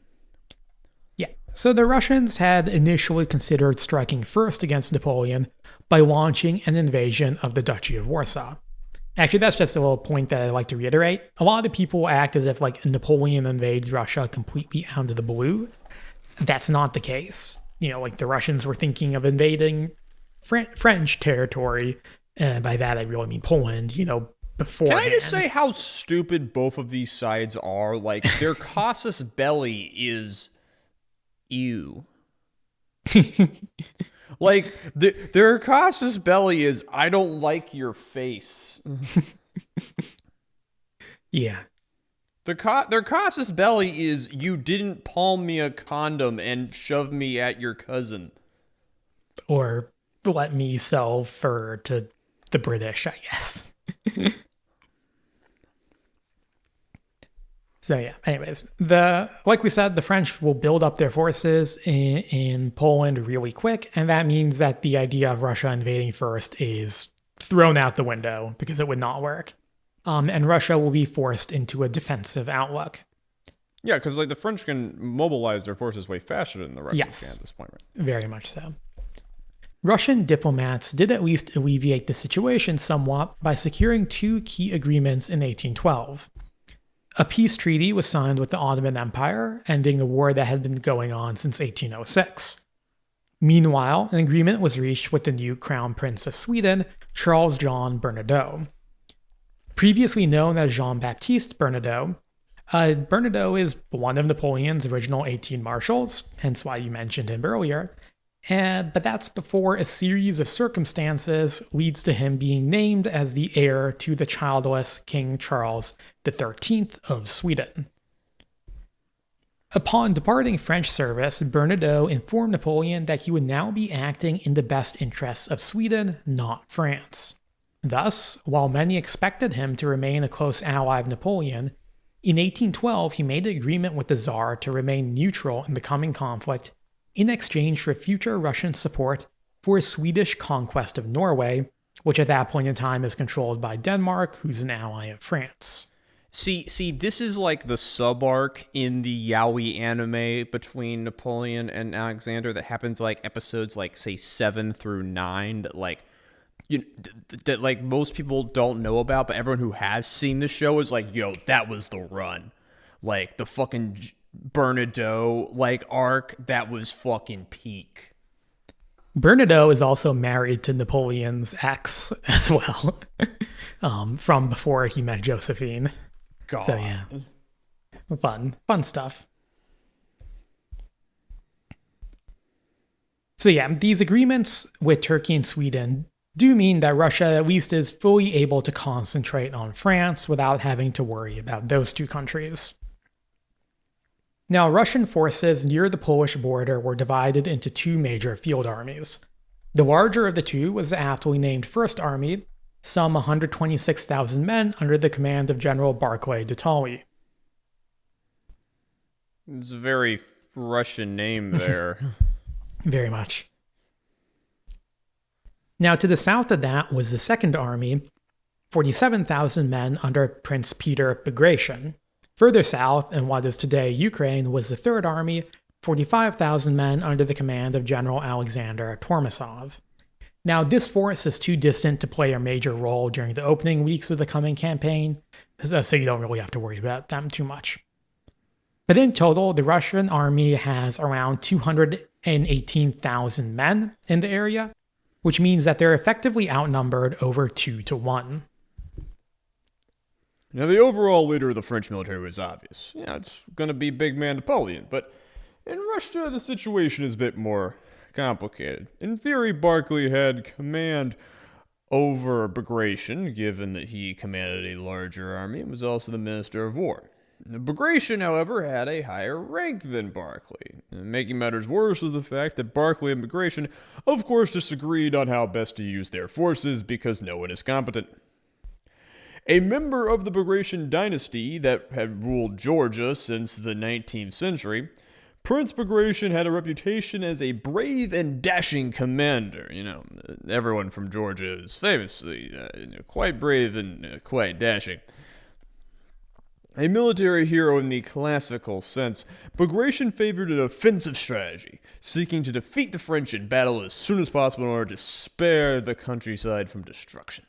Yeah, so the Russians had initially considered striking first against Napoleon by launching an invasion of the Duchy of Warsaw. Actually, that's just a little point that I'd like to reiterate. A lot of the people act as if, like, Napoleon invades Russia completely out of the blue. That's not the case. You know, like, the Russians were thinking of invading French territory. And by that, I really mean Poland, you know, beforehand. Can I just say how stupid both of these sides are? Like, their casus belli is ew. Like, their casus belli is, I don't like your face. Yeah. Their casus belli is, you didn't palm me a condom and shove me at your cousin. Or let me sell fur to the British, I guess. So yeah, anyways, like we said, the French will build up their forces in Poland really quick, and that means that the idea of Russia invading first is thrown out the window because it would not work. And Russia will be forced into a defensive outlook. Yeah, because, like, the French can mobilize their forces way faster than the Russians can at this point, right? Very much so. Russian diplomats did at least alleviate the situation somewhat by securing 2 key agreements in 1812. A peace treaty was signed with the Ottoman Empire, ending a war that had been going on since 1806. Meanwhile, an agreement was reached with the new Crown Prince of Sweden, Charles John Bernadotte. Previously known as Jean-Baptiste Bernadotte, Bernadotte is one of Napoleon's original 18 marshals, hence why you mentioned him earlier. But that's before a series of circumstances leads to him being named as the heir to the childless King Charles XIII of Sweden. Upon departing French service, Bernadotte informed Napoleon that he would now be acting in the best interests of Sweden, not France. Thus, while many expected him to remain a close ally of Napoleon, in 1812 he made an agreement with the Tsar to remain neutral in the coming conflict in exchange for future Russian support for a Swedish conquest of Norway, which at that point in time is controlled by Denmark, who's an ally of France. See, this is like the sub-arc in the yaoi anime between Napoleon and Alexander that happens like episodes like, say, 7 through 9 that like, that like most people don't know about, but everyone who has seen the show is like, yo, that was the run. Like, the fucking Bernadotte, like, arc, that was fucking peak. Bernadotte is also married to Napoleon's ex as well, from before he met Josephine. God. So yeah, fun stuff. So yeah, these agreements with Turkey and Sweden do mean that Russia at least is fully able to concentrate on France without having to worry about those two countries. Now, Russian forces near the Polish border were divided into two major field armies. The larger of the two was the aptly named First Army, some 126,000 men under the command of General Barclay de Tolly. It's a very Russian name there. Very much. Now, to the south of that was the Second Army, 47,000 men under Prince Peter Bagration. Further south, in what is today Ukraine, was the Third Army, 45,000 men under the command of General Alexander Tormasov. Now, this force is too distant to play a major role during the opening weeks of the coming campaign, so you don't really have to worry about them too much. But in total, the Russian army has around 218,000 men in the area, which means that they're effectively outnumbered over 2 to 1. Now, the overall leader of the French military was obvious. Yeah, it's going to be big man Napoleon, but in Russia, the situation is a bit more complicated. In theory, Barclay had command over Bagration, given that he commanded a larger army and was also the Minister of War. Bagration, however, had a higher rank than Barclay. Making matters worse was the fact that Barclay and Bagration, of course, disagreed on how best to use their forces because no one is competent. A member of the Bagration dynasty that had ruled Georgia since the 19th century, Prince Bagration had a reputation as a brave and dashing commander. You know, everyone from Georgia is famously quite brave and quite dashing. A military hero in the classical sense, Bagration favored an offensive strategy, seeking to defeat the French in battle as soon as possible in order to spare the countryside from destruction.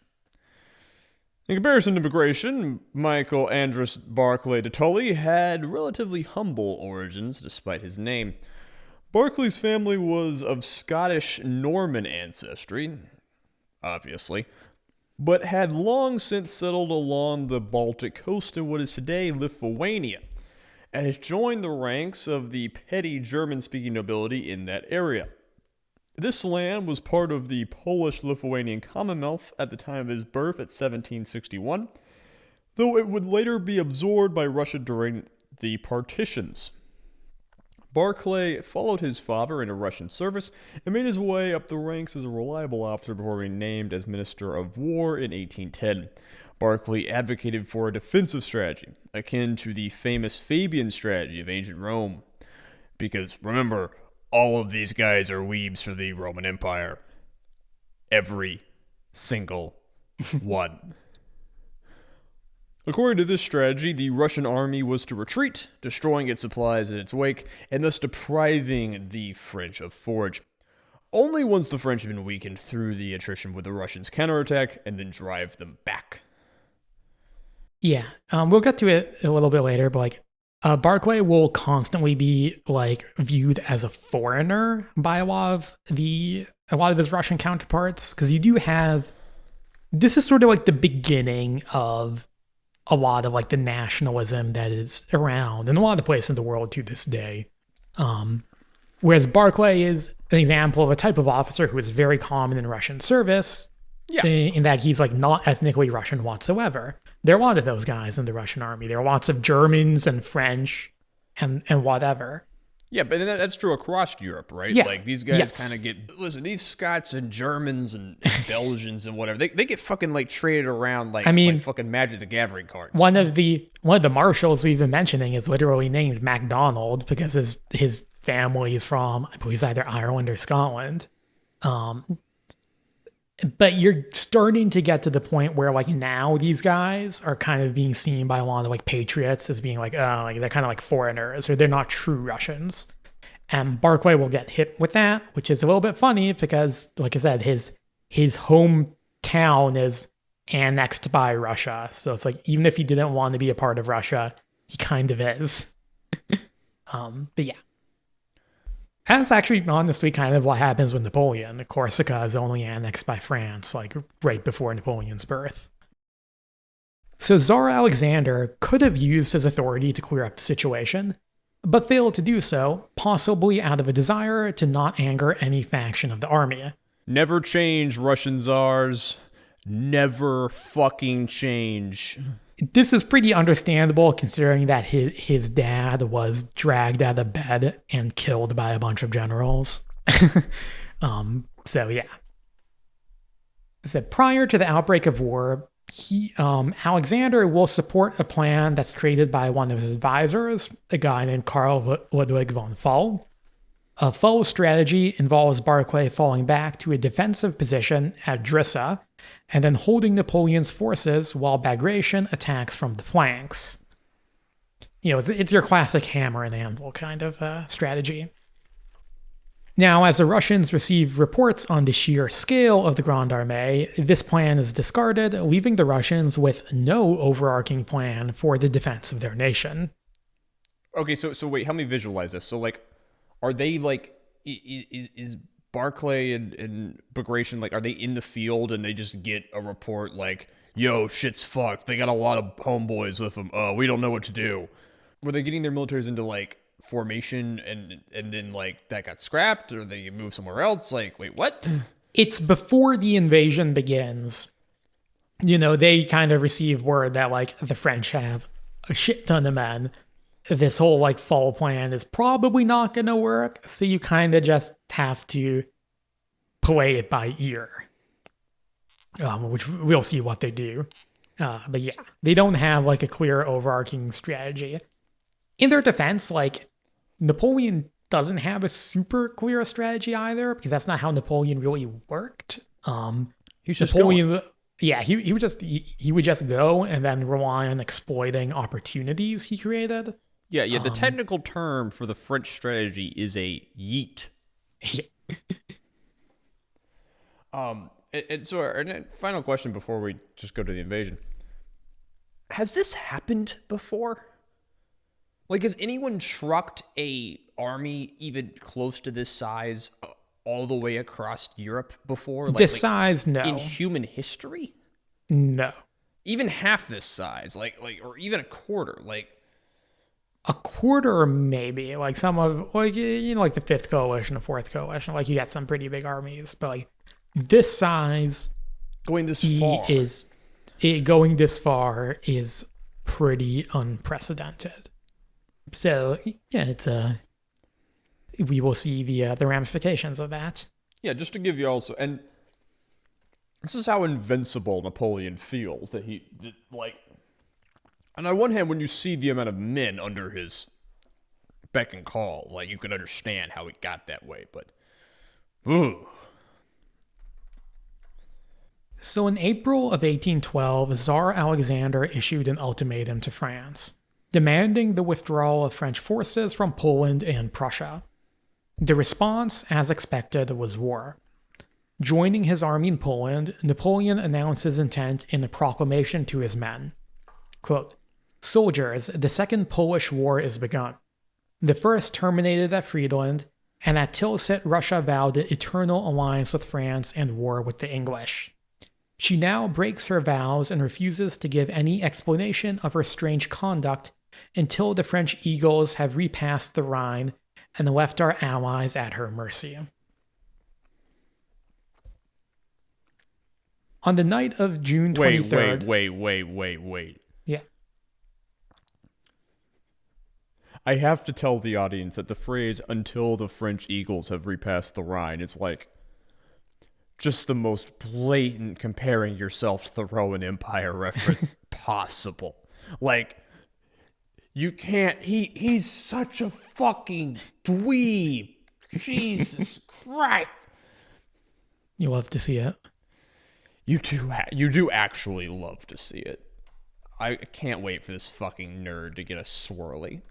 In comparison to Bagration, Michael Andros Barclay de Tolly had relatively humble origins despite his name. Barclay's family was of Scottish Norman ancestry, obviously, but had long since settled along the Baltic coast in what is today Lithuania, and has joined the ranks of the petty German-speaking nobility in that area. This land was part of the Polish-Lithuanian Commonwealth at the time of his birth at 1761, though it would later be absorbed by Russia during the partitions. Barclay followed his father into Russian service and made his way up the ranks as a reliable officer before being named as Minister of War in 1810. Barclay advocated for a defensive strategy, akin to the famous Fabian strategy of ancient Rome. Because, remember, all of these guys are weebs for the Roman Empire. Every single one. According to this strategy, the Russian army was to retreat, destroying its supplies in its wake, and thus depriving the French of forage. Only once the French had been weakened through the attrition would the Russians counterattack and then drive them back. Yeah, we'll get to it a little bit later, but Barclay will constantly be viewed as a foreigner by a lot of his Russian counterparts, because you do have this is sort of like the beginning of a lot of like the nationalism that is around in a lot of places in the world to this day. Whereas Barclay is an example of a type of officer who is very common in Russian service, in that he's like not ethnically Russian whatsoever. There are a lot of those guys in the Russian army. There are lots of Germans and French and whatever. Yeah, but that's true across Europe, right? Yeah. Like, these guys Yes. kind of get... Listen, these Scots and Germans and Belgians and whatever, they get fucking, like, traded around like, like fucking Magic the Gathering cards. One of the marshals we've been mentioning is literally named MacDonald because his family is from, I believe, either Ireland or Scotland. But you're starting to get to the point where like now these guys are kind of being seen by a lot of like patriots as being like, oh, like they're kind of like foreigners or they're not true Russians. And Barclay will get hit with that, which is a little bit funny because, like I said, his hometown is annexed by Russia. So it's like, even if he didn't want to be a part of Russia, he kind of is. But yeah. That's actually honestly kind of what happens with Napoleon. Corsica is only annexed by France, like right before Napoleon's birth. So Tsar Alexander could have used his authority to clear up the situation, but failed to do so, possibly out of a desire to not anger any faction of the army. Never change, Russian czars. Never fucking change. This is pretty understandable considering that his dad was dragged out of bed and killed by a bunch of generals. So yeah. So prior to the outbreak of war, Alexander will support a plan that's created by one of his advisors, a guy named Karl Ludwig von Fall. Fall's strategy involves Barclay falling back to a defensive position at Drissa, and then holding Napoleon's forces while Bagration attacks from the flanks. You know, it's your classic hammer and anvil kind of strategy. Now, as the Russians receive reports on the sheer scale of the Grande Armée, this plan is discarded, leaving the Russians with no overarching plan for the defense of their nation. Okay, so wait, help me visualize this. So, like, are they, like, is Barclay and Bagration, like, are they in the field and they just get a report like, yo, shit's fucked, they got a lot of homeboys with them, we don't know what to do? Were they getting their militaries into, like, formation and then, like, that got scrapped, or they moved somewhere else? Like, wait, what? It's before the invasion begins. You know, they kind of receive word that, like, the French have a shit ton of men. This whole, like, fall plan is probably not going to work, so you kind of just have to play it by ear. Which we'll see what they do. But yeah, they don't have, like, a clear overarching strategy. In their defense, like, Napoleon doesn't have a super clear strategy either, because that's not how Napoleon really worked. He's just Napoleon, going. yeah, he would just go and then rely on exploiting opportunities he created. Yeah, the technical term for the French strategy is a yeet. And so our final question before we just go to the invasion. Has this happened before? Like, has anyone trucked a army even close to this size all the way across Europe before? Like, This size, no. in human history? No. Even half this size, like, or even a quarter, like. A quarter, maybe. Like some of, like, you know, like the Fifth Coalition, the Fourth Coalition. Like, you got some pretty big armies, but like this size, Going this far. Going this far is pretty unprecedented. So yeah, it's we will see the ramifications of that. Yeah, just to give you also, and this is how invincible Napoleon feels, that like, and on one hand, when you see the amount of men under his beck and call, like, you can understand how he got that way, but, ooh. So in April of 1812, Tsar Alexander issued an ultimatum to France, demanding the withdrawal of French forces from Poland and Prussia. The response, as expected, was war. Joining his army in Poland, Napoleon announced his intent in a proclamation to his men. Quote, "Soldiers, the Second Polish War is begun. The first terminated at Friedland, and at Tilsit Russia vowed an eternal alliance with France and war with the English. She now breaks her vows and refuses to give any explanation of her strange conduct until the French eagles have repassed the Rhine and left our allies at her mercy. On the night of June 23rd... Wait. Yeah. I have to tell the audience that the phrase, until the French eagles have repassed the Rhine, is like just the most blatant comparing yourself to the Roman Empire reference possible. Like, you can't, he's such a fucking dweeb. Jesus Christ. You love to see it. You do actually love to see it. I can't wait for this fucking nerd to get a swirly.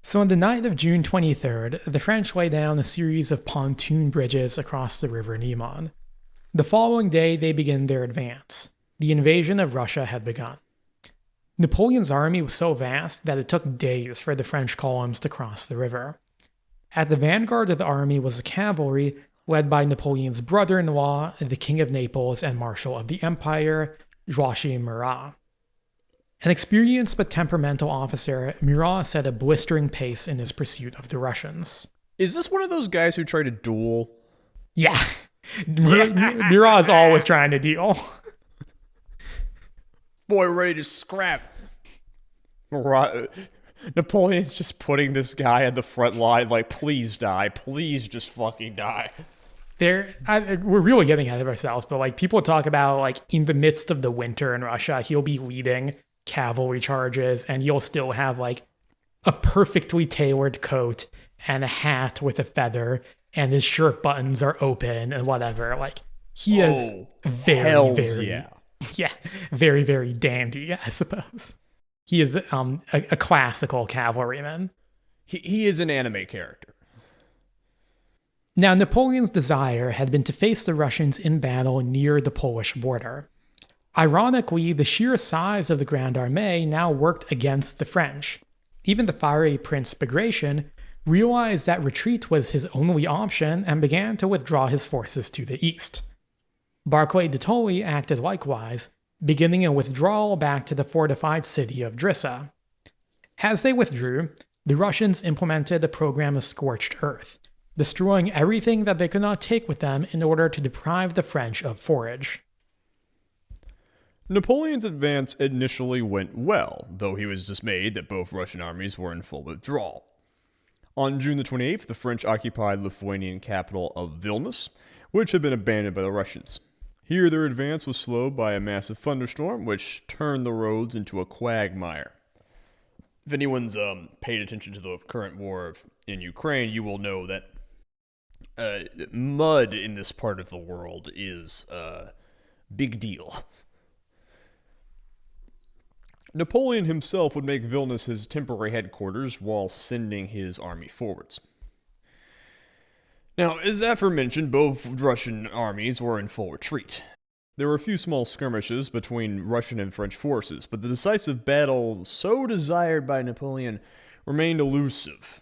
So on the night of June 23rd, the French lay down a series of pontoon bridges across the River Nieman. The following day, they begin their advance. The invasion of Russia had begun. Napoleon's army was so vast that it took days for the French columns to cross the river. At the vanguard of the army was the cavalry, led by Napoleon's brother-in-law, the King of Naples and Marshal of the Empire, Joachim Murat. An experienced but temperamental officer, Murat set a blistering pace in his pursuit of the Russians. Is this one of those guys who try to duel? Yeah. Murat is always trying to deal. Boy, ready to scrap. Murat, Napoleon's just putting this guy at the front line like, please die. Please just fucking die. We're really getting ahead of ourselves, but like people talk about like in the midst of the winter in Russia, he'll be leading cavalry charges and you'll still have like a perfectly tailored coat and a hat with a feather and his shirt buttons are open and whatever. Like he is very very dandy, I suppose. He is a classical cavalryman. He is an anime character. Now, Napoleon's desire had been to face the Russians in battle near the Polish border. Ironically, the sheer size of the Grande Armée now worked against the French. Even the fiery Prince Bagration realized that retreat was his only option and began to withdraw his forces to the east. Barclay de Tolly acted likewise, beginning a withdrawal back to the fortified city of Drissa. As they withdrew, the Russians implemented a program of scorched earth, destroying everything that they could not take with them in order to deprive the French of forage. Napoleon's advance initially went well, though he was dismayed that both Russian armies were in full withdrawal. On June the 28th, the French occupied Lithuanian capital of Vilnius, which had been abandoned by the Russians. Here their advance was slowed by a massive thunderstorm, which turned the roads into a quagmire. If anyone's paid attention to the current war in Ukraine, you will know that mud in this part of the world is a big deal. Napoleon himself would make Vilnius his temporary headquarters while sending his army forwards. Now, as aforementioned, both Russian armies were in full retreat. There were a few small skirmishes between Russian and French forces, but the decisive battle so desired by Napoleon remained elusive.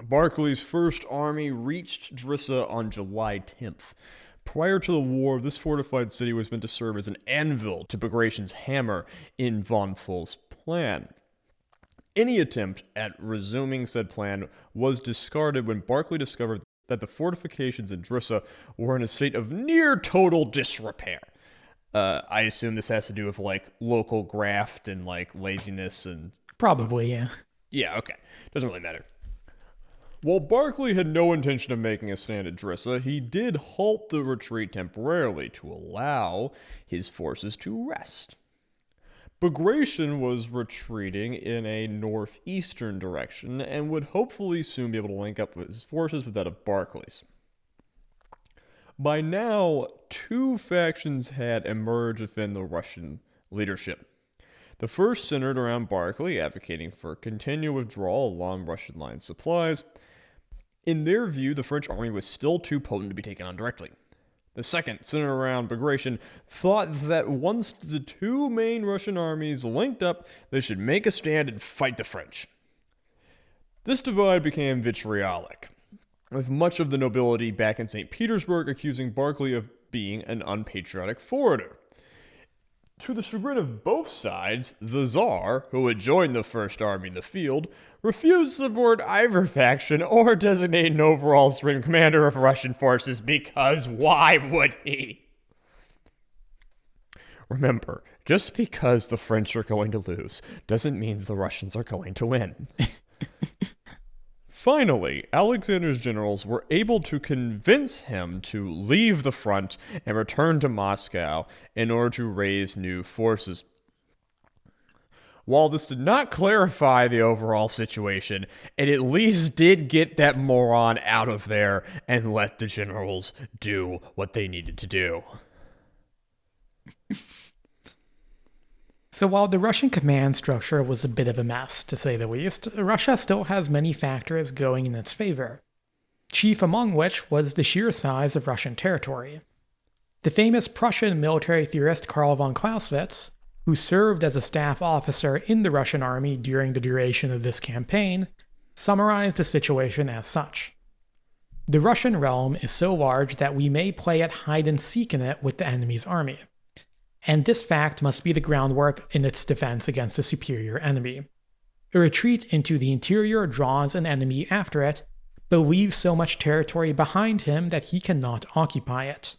Barclay's First Army reached Drissa on July 10th. Prior to the war, this fortified city was meant to serve as an anvil to Bagration's hammer in von Fohl's plan. Any attempt at resuming said plan was discarded when Barclay discovered that the fortifications in Drissa were in a state of near total disrepair. I assume this has to do with like local graft and like laziness and... Probably, yeah. Yeah, okay. Doesn't really matter. While Barclay had no intention of making a stand at Drissa, he did halt the retreat temporarily to allow his forces to rest. Bagration was retreating in a northeastern direction and would hopefully soon be able to link up with his forces with that of Barclay's. By now, two factions had emerged within the Russian leadership. The first centered around Barclay, advocating for continued withdrawal along Russian line supplies. In their view, the French army was still too potent to be taken on directly. The second, centered around Bagration, thought that once the two main Russian armies linked up, they should make a stand and fight the French. This divide became vitriolic. with much of the nobility back in St. Petersburg accusing Barclay of being an unpatriotic foreigner. To the chagrin of both sides, the Tsar, who had joined the First Army in the field, refused to support either faction or designate an overall supreme commander of Russian forces because why would he? Remember, just because the French are going to lose doesn't mean the Russians are going to win. Finally, Alexander's generals were able to convince him to leave the front and return to Moscow in order to raise new forces. While this did not clarify the overall situation, it at least did get that moron out of there and let the generals do what they needed to do. So while the Russian command structure was a bit of a mess, to say the least, Russia still has many factors going in its favor, chief among which was the sheer size of Russian territory. The famous Prussian military theorist Karl von Clausewitz, who served as a staff officer in the Russian army during the duration of this campaign, summarized the situation as such. The Russian realm is so large that we may play at hide and seek in it with the enemy's army. And this fact must be the groundwork in its defense against a superior enemy. A retreat into the interior draws an enemy after it, but leaves so much territory behind him that he cannot occupy it.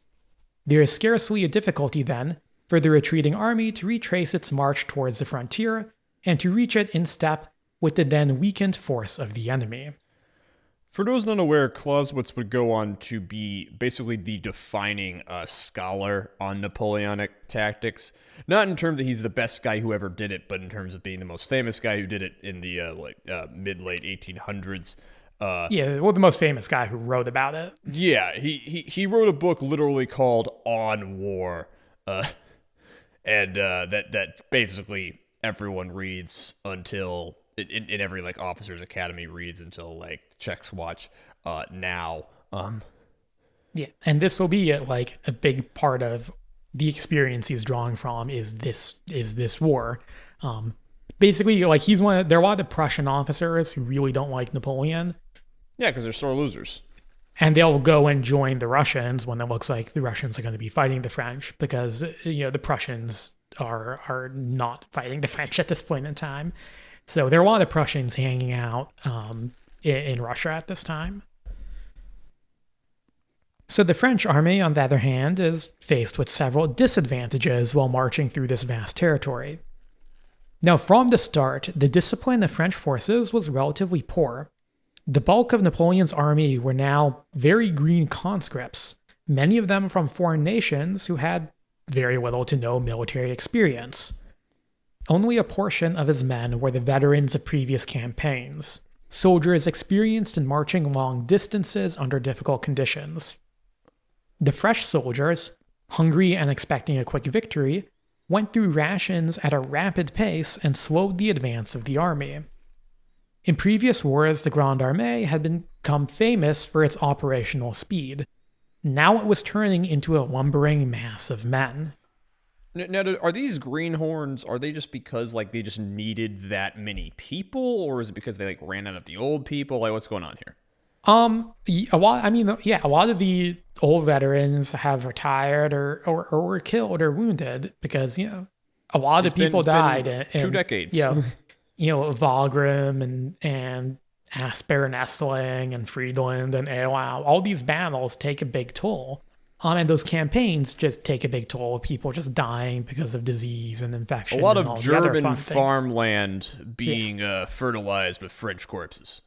There is scarcely a difficulty, then, for the retreating army to retrace its march towards the frontier and to reach it in step with the then weakened force of the enemy. For those not aware, Clausewitz would go on to be basically the defining scholar on Napoleonic tactics. Not in terms that he's the best guy who ever did it, but in terms of being the most famous guy who did it in the mid-late 1800s. The most famous guy who wrote about it. Yeah, he wrote a book literally called On War, and that basically everyone reads until... In every officers academy reads until Czechs watch now. Yeah, and this will be a big part of the experience he's drawing from is this war. Basically, there are a lot of Prussian officers who really don't like Napoleon. Yeah, because they're sore losers. And they'll go and join the Russians when it looks like the Russians are going to be fighting the French because the Prussians are not fighting the French at this point in time. So there are a lot of Prussians hanging out in Russia at this time. So the French army, on the other hand, is faced with several disadvantages while marching through this vast territory. Now, from the start, the discipline of French forces was relatively poor. The bulk of Napoleon's army were now very green conscripts, many of them from foreign nations who had very little to no military experience. Only a portion of his men were the veterans of previous campaigns, soldiers experienced in marching long distances under difficult conditions. The fresh soldiers, hungry and expecting a quick victory, went through rations at a rapid pace and slowed the advance of the army. In previous wars, the Grande Armée had become famous for its operational speed. Now it was turning into a lumbering mass of men. Now, are these greenhorns, are they just because, they just needed that many people, or is it because they, ran out of the old people? What's going on here? A lot of the old veterans have retired or were killed or wounded because, a lot of people died. In 2 decades. Wagram and Asper and Essling and Friedland and Eylau, all these battles take a big toll. And those campaigns just take a big toll of people just dying because of disease and infection. A lot of German farmland being fertilized with French corpses.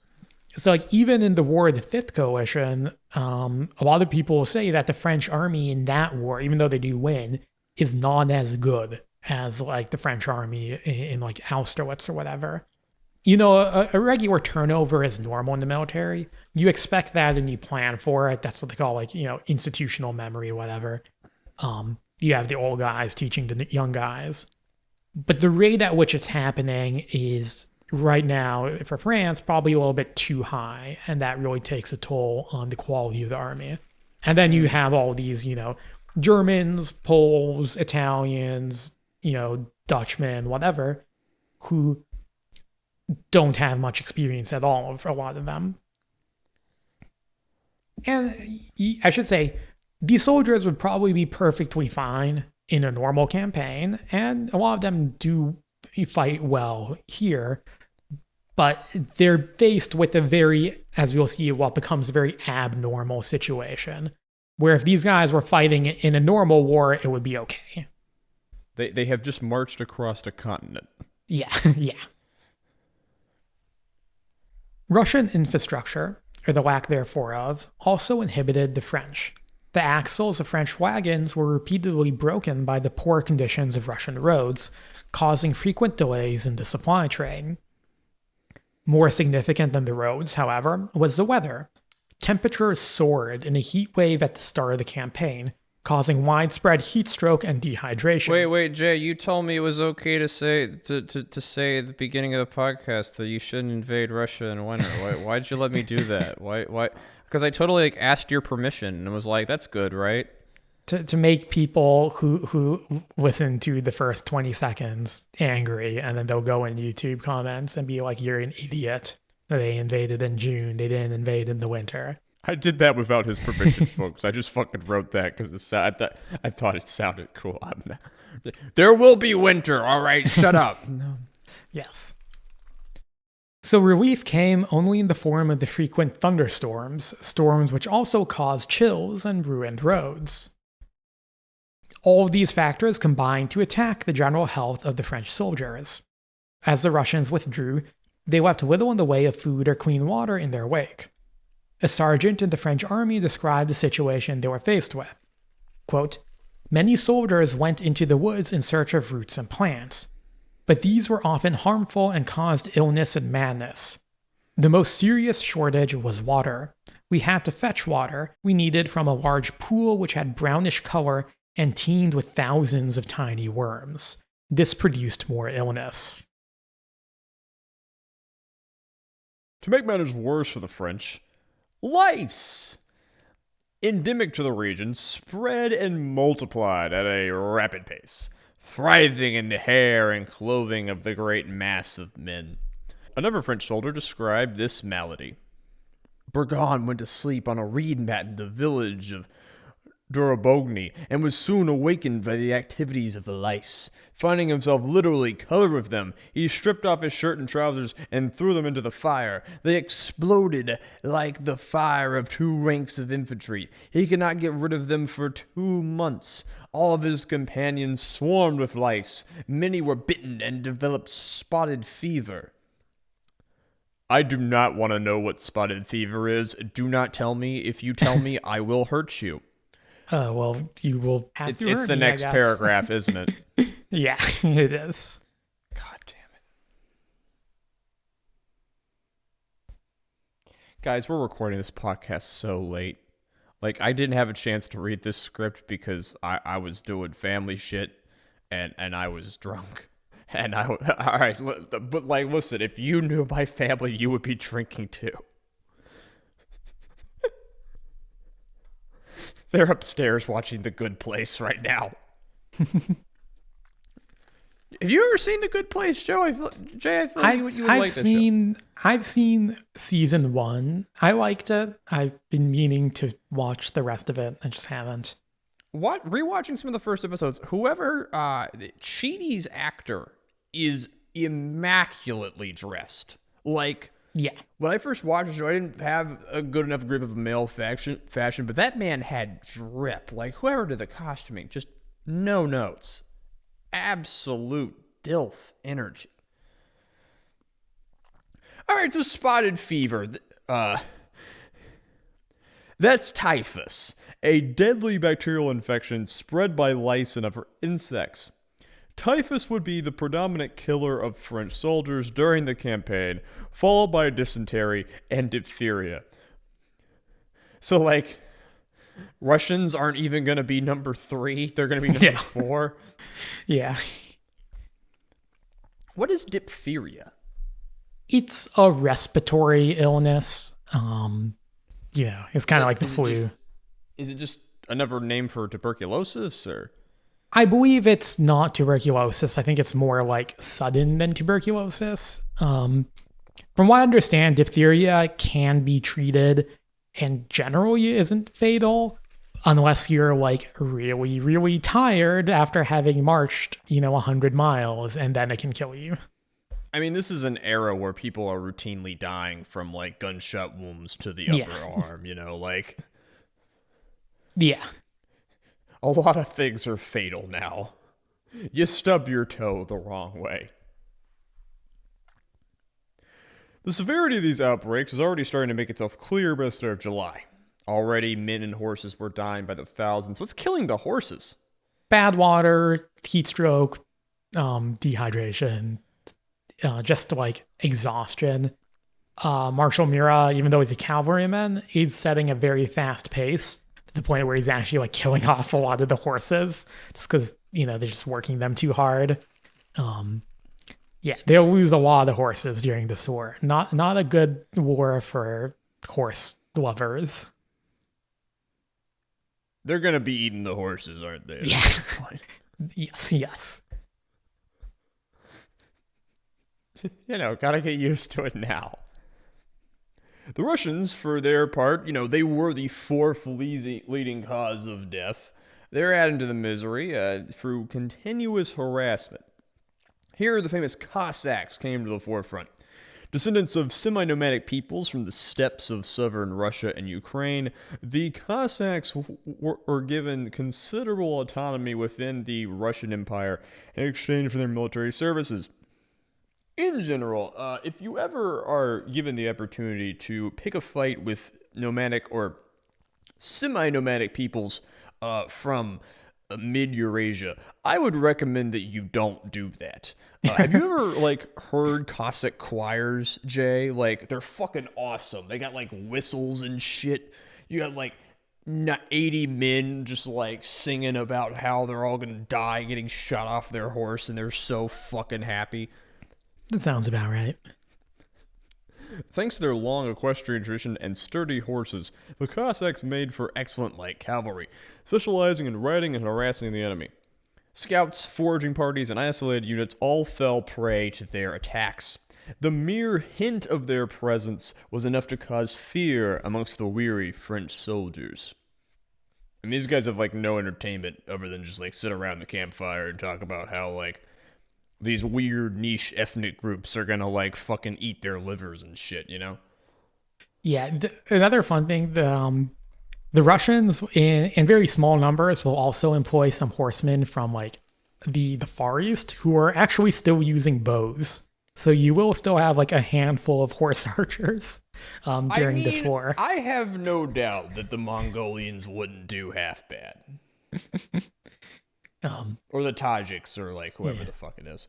So, even in the War of the Fifth Coalition, a lot of people say that the French army in that war, even though they do win, is not as good as the French army in Austerlitz or whatever. A regular turnover is normal in the military. You expect that and you plan for it. That's what they call institutional memory, whatever. You have the old guys teaching the young guys. But the rate at which it's happening is right now, for France, probably a little bit too high. And that really takes a toll on the quality of the army. And then you have all these, Germans, Poles, Italians, Dutchmen, whatever, who don't have much experience at all for a lot of them. And I should say, these soldiers would probably be perfectly fine in a normal campaign, and a lot of them do fight well here. But they're faced with a very, as we'll see, what becomes a very abnormal situation, where if these guys were fighting in a normal war, it would be okay. They have just marched across a continent. Yeah, yeah. Russian infrastructure, or the lack therefore of, also inhibited the French. The axles of French wagons were repeatedly broken by the poor conditions of Russian roads, causing frequent delays in the supply train. More significant than the roads, however, was the weather. Temperatures soared in a heat wave at the start of the campaign, causing widespread heat stroke and dehydration. Wait, Jay, you told me it was okay to say at the beginning of the podcast that you shouldn't invade Russia in winter. Why'd you let me do that? Why? Because I totally asked your permission and was like, that's good, right? To make people who listen to the first 20 seconds angry, and then they'll go in YouTube comments and be like, you're an idiot. They invaded in June. They didn't invade in the winter. I did that without his permission, folks. I just fucking wrote that because I thought it sounded cool. There will be winter, all right? Shut up. No. Yes. So relief came only in the form of the frequent thunderstorms, storms which also caused chills and ruined roads. All of these factors combined to attack the general health of the French soldiers. As the Russians withdrew, they left little in the way of food or clean water in their wake. A sergeant in the French army described the situation they were faced with. Quote, "Many soldiers went into the woods in search of roots and plants, but these were often harmful and caused illness and madness. The most serious shortage was water. We had to fetch water we needed from a large pool which had brownish color and teemed with thousands of tiny worms. This produced more illness." To make matters worse for the French, lice, endemic to the region, spread and multiplied at a rapid pace, thriving in the hair and clothing of the great mass of men. Another French soldier described this malady. Burgon went to sleep on a reed mat in the village of Durabogny and was soon awakened by the activities of the lice. Finding himself literally covered with them, he stripped off his shirt and trousers and threw them into the fire. They exploded like the fire of 2 ranks of infantry. He could not get rid of them for 2 months. All of his companions swarmed with lice. Many were bitten and developed spotted fever. I do not want to know what spotted fever is. Do not tell me. If you tell me, I will hurt you. Well, you will have to. It's the next paragraph, isn't it? Yeah, it is. God damn it. Guys, we're recording this podcast so late. Like, I didn't have a chance to read this script because I was doing family shit and I was drunk. And all right, but like, listen, if you knew my family, you would be drinking too. They're upstairs watching The Good Place right now. Have you ever seen The Good Place, Joe? Jay, I feel like you would like this show. I've seen season 1. I liked it. I've been meaning to watch the rest of it. I just haven't. Rewatching some of the first episodes, whoever Cheaty's actor is immaculately dressed. Like, yeah. When I first watched the show, I didn't have a good enough grip of male fashion, but that man had drip. Like, whoever did the costuming, just no notes. Absolute DILF energy. All right, so spotted fever. That's typhus, a deadly bacterial infection spread by lice and other insects. Typhus would be the predominant killer of French soldiers during the campaign, followed by dysentery and diphtheria. So, like, Russians aren't even going to be number 3. They're going to be number 4. Yeah. What is diphtheria? It's a respiratory illness. It's kind of like the flu. Is it just another name for tuberculosis, or? I believe it's not tuberculosis. I think it's more like sudden than tuberculosis. From what I understand, diphtheria can be treated in general isn't fatal unless you're like really, really tired after having marched, 100 miles, and then it can kill you. I mean, this is an era where people are routinely dying from like gunshot wounds to the upper arm, like Yeah. a lot of things are fatal now. You stub your toe the wrong way. The severity of these outbreaks is already starting to make itself clear by the start of July. Already, men and horses were dying by the thousands. What's killing the horses? Bad water, heat stroke, dehydration, just like exhaustion. Marshal Murat, even though he's a cavalryman, he's setting a very fast pace to the point where he's actually like killing off a lot of the horses just because, they're just working them too hard. Yeah, they'll lose a lot of horses during this war. Not a good war for horse lovers. They're gonna be eating the horses, aren't they? Yeah. Yes. Gotta get used to it now. The Russians, for their part, they were the fourth leading cause of death. They're adding to the misery through continuous harassment. Here, the famous Cossacks came to the forefront. Descendants of semi-nomadic peoples from the steppes of southern Russia and Ukraine, the Cossacks were given considerable autonomy within the Russian Empire in exchange for their military services. In general, if you ever are given the opportunity to pick a fight with nomadic or semi-nomadic peoples from mid-Eurasia, I would recommend that you don't do that. Have you ever, heard Cossack choirs, Jay? They're fucking awesome. They got, whistles and shit. You got, 80 men just, singing about how they're all gonna die getting shot off their horse, and they're so fucking happy. That sounds about right. Thanks to their long equestrian tradition and sturdy horses, the Cossacks made for excellent light cavalry, specializing in riding and harassing the enemy. Scouts, foraging parties, and isolated units all fell prey to their attacks. The mere hint of their presence was enough to cause fear amongst the weary French soldiers. And these guys have no entertainment other than just sit around the campfire and talk about how these weird niche ethnic groups are gonna fucking eat their livers and shit, Yeah, another fun thing, the Russians in very small numbers will also employ some horsemen from the Far East who are actually still using bows. So you will still have a handful of horse archers during this war. I have no doubt that the Mongolians wouldn't do half bad. Or the Tajiks, or whoever the fuck it is.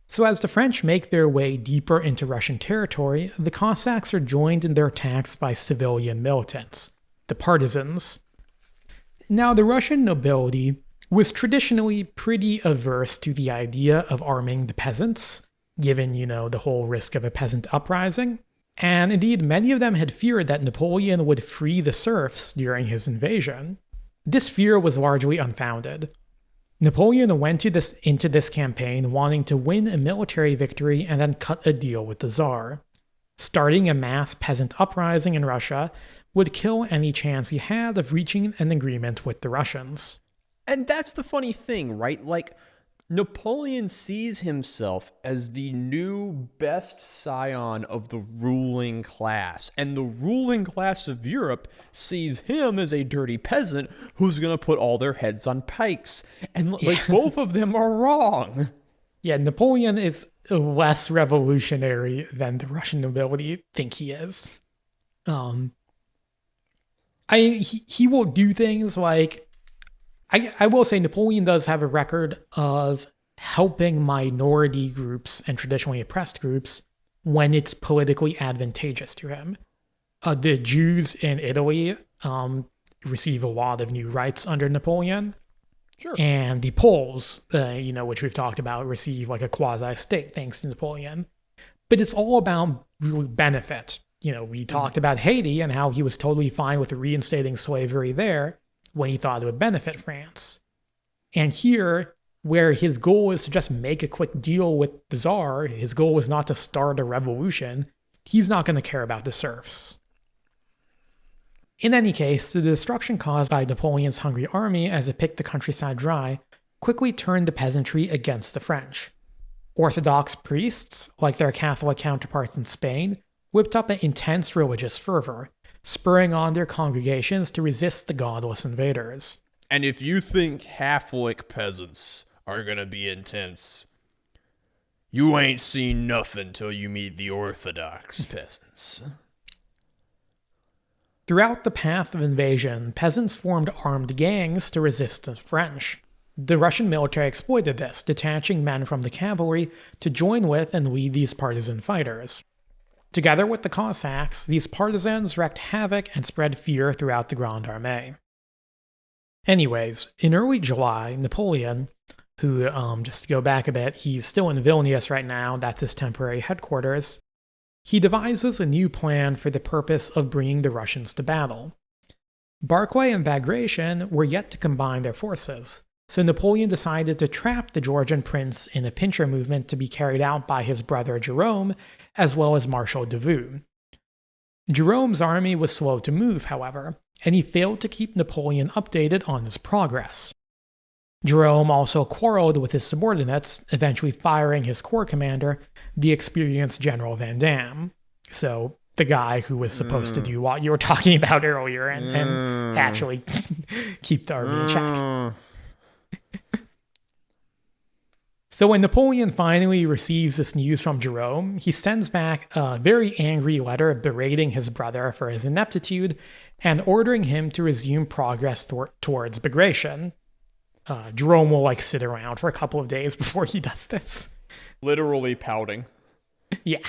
So as the French make their way deeper into Russian territory, the Cossacks are joined in their attacks by civilian militants, the partisans. Now, the Russian nobility was traditionally pretty averse to the idea of arming the peasants, given, the whole risk of a peasant uprising. And indeed, many of them had feared that Napoleon would free the serfs during his invasion. This fear was largely unfounded. Napoleon went into this campaign wanting to win a military victory and then cut a deal with the Tsar. Starting a mass peasant uprising in Russia would kill any chance he had of reaching an agreement with the Russians. And that's the funny thing, right? Napoleon sees himself as the new best scion of the ruling class. And the ruling class of Europe sees him as a dirty peasant who's going to put all their heads on pikes. And both of them are wrong. Yeah, Napoleon is less revolutionary than the Russian nobility think he is. He will do things I will say Napoleon does have a record of helping minority groups and traditionally oppressed groups when it's politically advantageous to him. The Jews in Italy receive a lot of new rights under Napoleon. Sure. And the Poles, which we've talked about, receive a quasi-state thanks to Napoleon. But it's all about really benefit. We talked about Haiti and how he was totally fine with reinstating slavery there when he thought it would benefit France. And here, where his goal is to just make a quick deal with the Tsar, his goal is not to start a revolution, he's not going to care about the serfs. In any case, the destruction caused by Napoleon's hungry army as it picked the countryside dry quickly turned the peasantry against the French. Orthodox priests, like their Catholic counterparts in Spain, whipped up an intense religious fervor, spurring on their congregations to resist the godless invaders. And if you think Catholic peasants are gonna be intense, you ain't seen nothing till you meet the Orthodox peasants. Throughout the path of invasion, peasants formed armed gangs to resist the French. The Russian military exploited this, detaching men from the cavalry to join with and lead these partisan fighters. Together with the Cossacks, these partisans wreaked havoc and spread fear throughout the Grande Armée. Anyways, in early July, Napoleon, who, just to go back a bit, he's still in Vilnius right now, that's his temporary headquarters, he devises a new plan for the purpose of bringing the Russians to battle. Barclay and Bagration were yet to combine their forces, so Napoleon decided to trap the Georgian prince in a pincer movement to be carried out by his brother Jerome, as well as Marshal Davout. Jerome's army was slow to move, however, and he failed to keep Napoleon updated on his progress. Jerome also quarreled with his subordinates, eventually firing his corps commander, the experienced General Van Damme. So, the guy who was supposed to do what you were talking about earlier and actually keep the army in check. So when Napoleon finally receives this news from Jerome, he sends back a very angry letter berating his brother for his ineptitude and ordering him to resume progress towards Bagration. Jerome will sit around for a couple of days before he does this. Literally pouting. Yeah.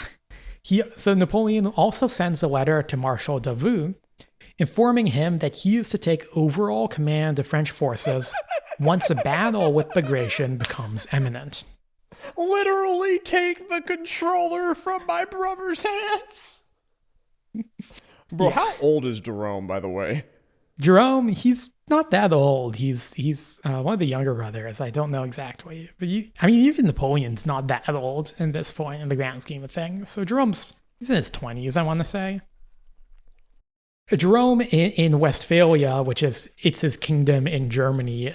So Napoleon also sends a letter to Marshal Davout, informing him that he is to take overall command of French forces once a battle with Bagration becomes imminent. Literally take the controller from my brother's hands. Bro, How old is Jerome, by the way? Jerome, he's not that old. He's one of the younger brothers. I don't know exactly. But even Napoleon's not that old at this point in the grand scheme of things. So he's in his 20s, I want to say. Jerome in Westphalia, it's his kingdom in Germany,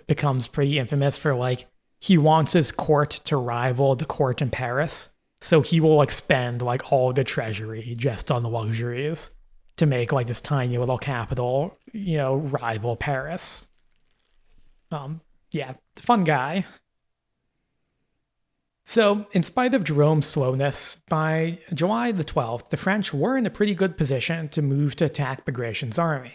becomes pretty infamous for he wants his court to rival the court in Paris. So he will spend all the treasury just on the luxuries to make this tiny little capital, rival Paris. Fun guy. So, in spite of Jerome's slowness, by July the 12th, the French were in a pretty good position to move to attack Bagration's army.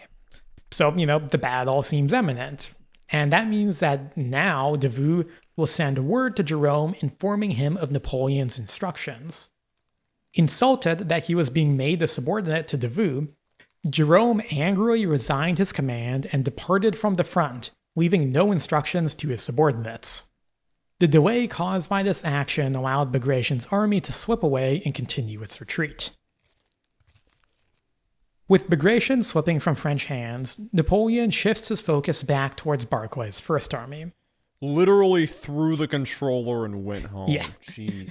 So, the battle seems imminent. And that means that now Davout will send word to Jerome informing him of Napoleon's instructions. Insulted that he was being made a subordinate to Davout, Jerome angrily resigned his command and departed from the front, leaving no instructions to his subordinates. The delay caused by this action allowed Bagration's army to slip away and continue its retreat. With Bagration slipping from French hands, Napoleon shifts his focus back towards Barclay's First Army. Literally threw the controller and went home. Yeah. Jeez.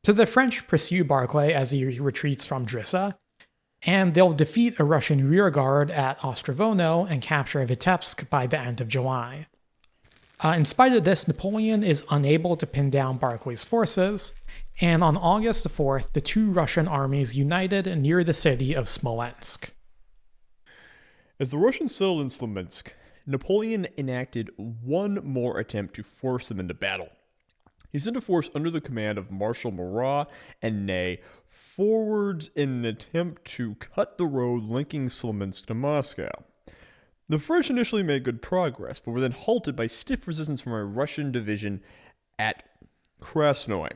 So the French pursue Barclay as he retreats from Drissa, and they'll defeat a Russian rearguard at Ostrovono and capture Vitebsk by the end of July. In spite of this, Napoleon is unable to pin down Barclay's forces, and on August 4th, the two Russian armies united near the city of Smolensk. As the Russians settled in Smolensk, Napoleon enacted one more attempt to force them into battle. He sent a force under the command of Marshal Murat and Ney forwards in an attempt to cut the road linking Smolensk to Moscow. The French initially made good progress, but were then halted by stiff resistance from a Russian division at Krasnoy.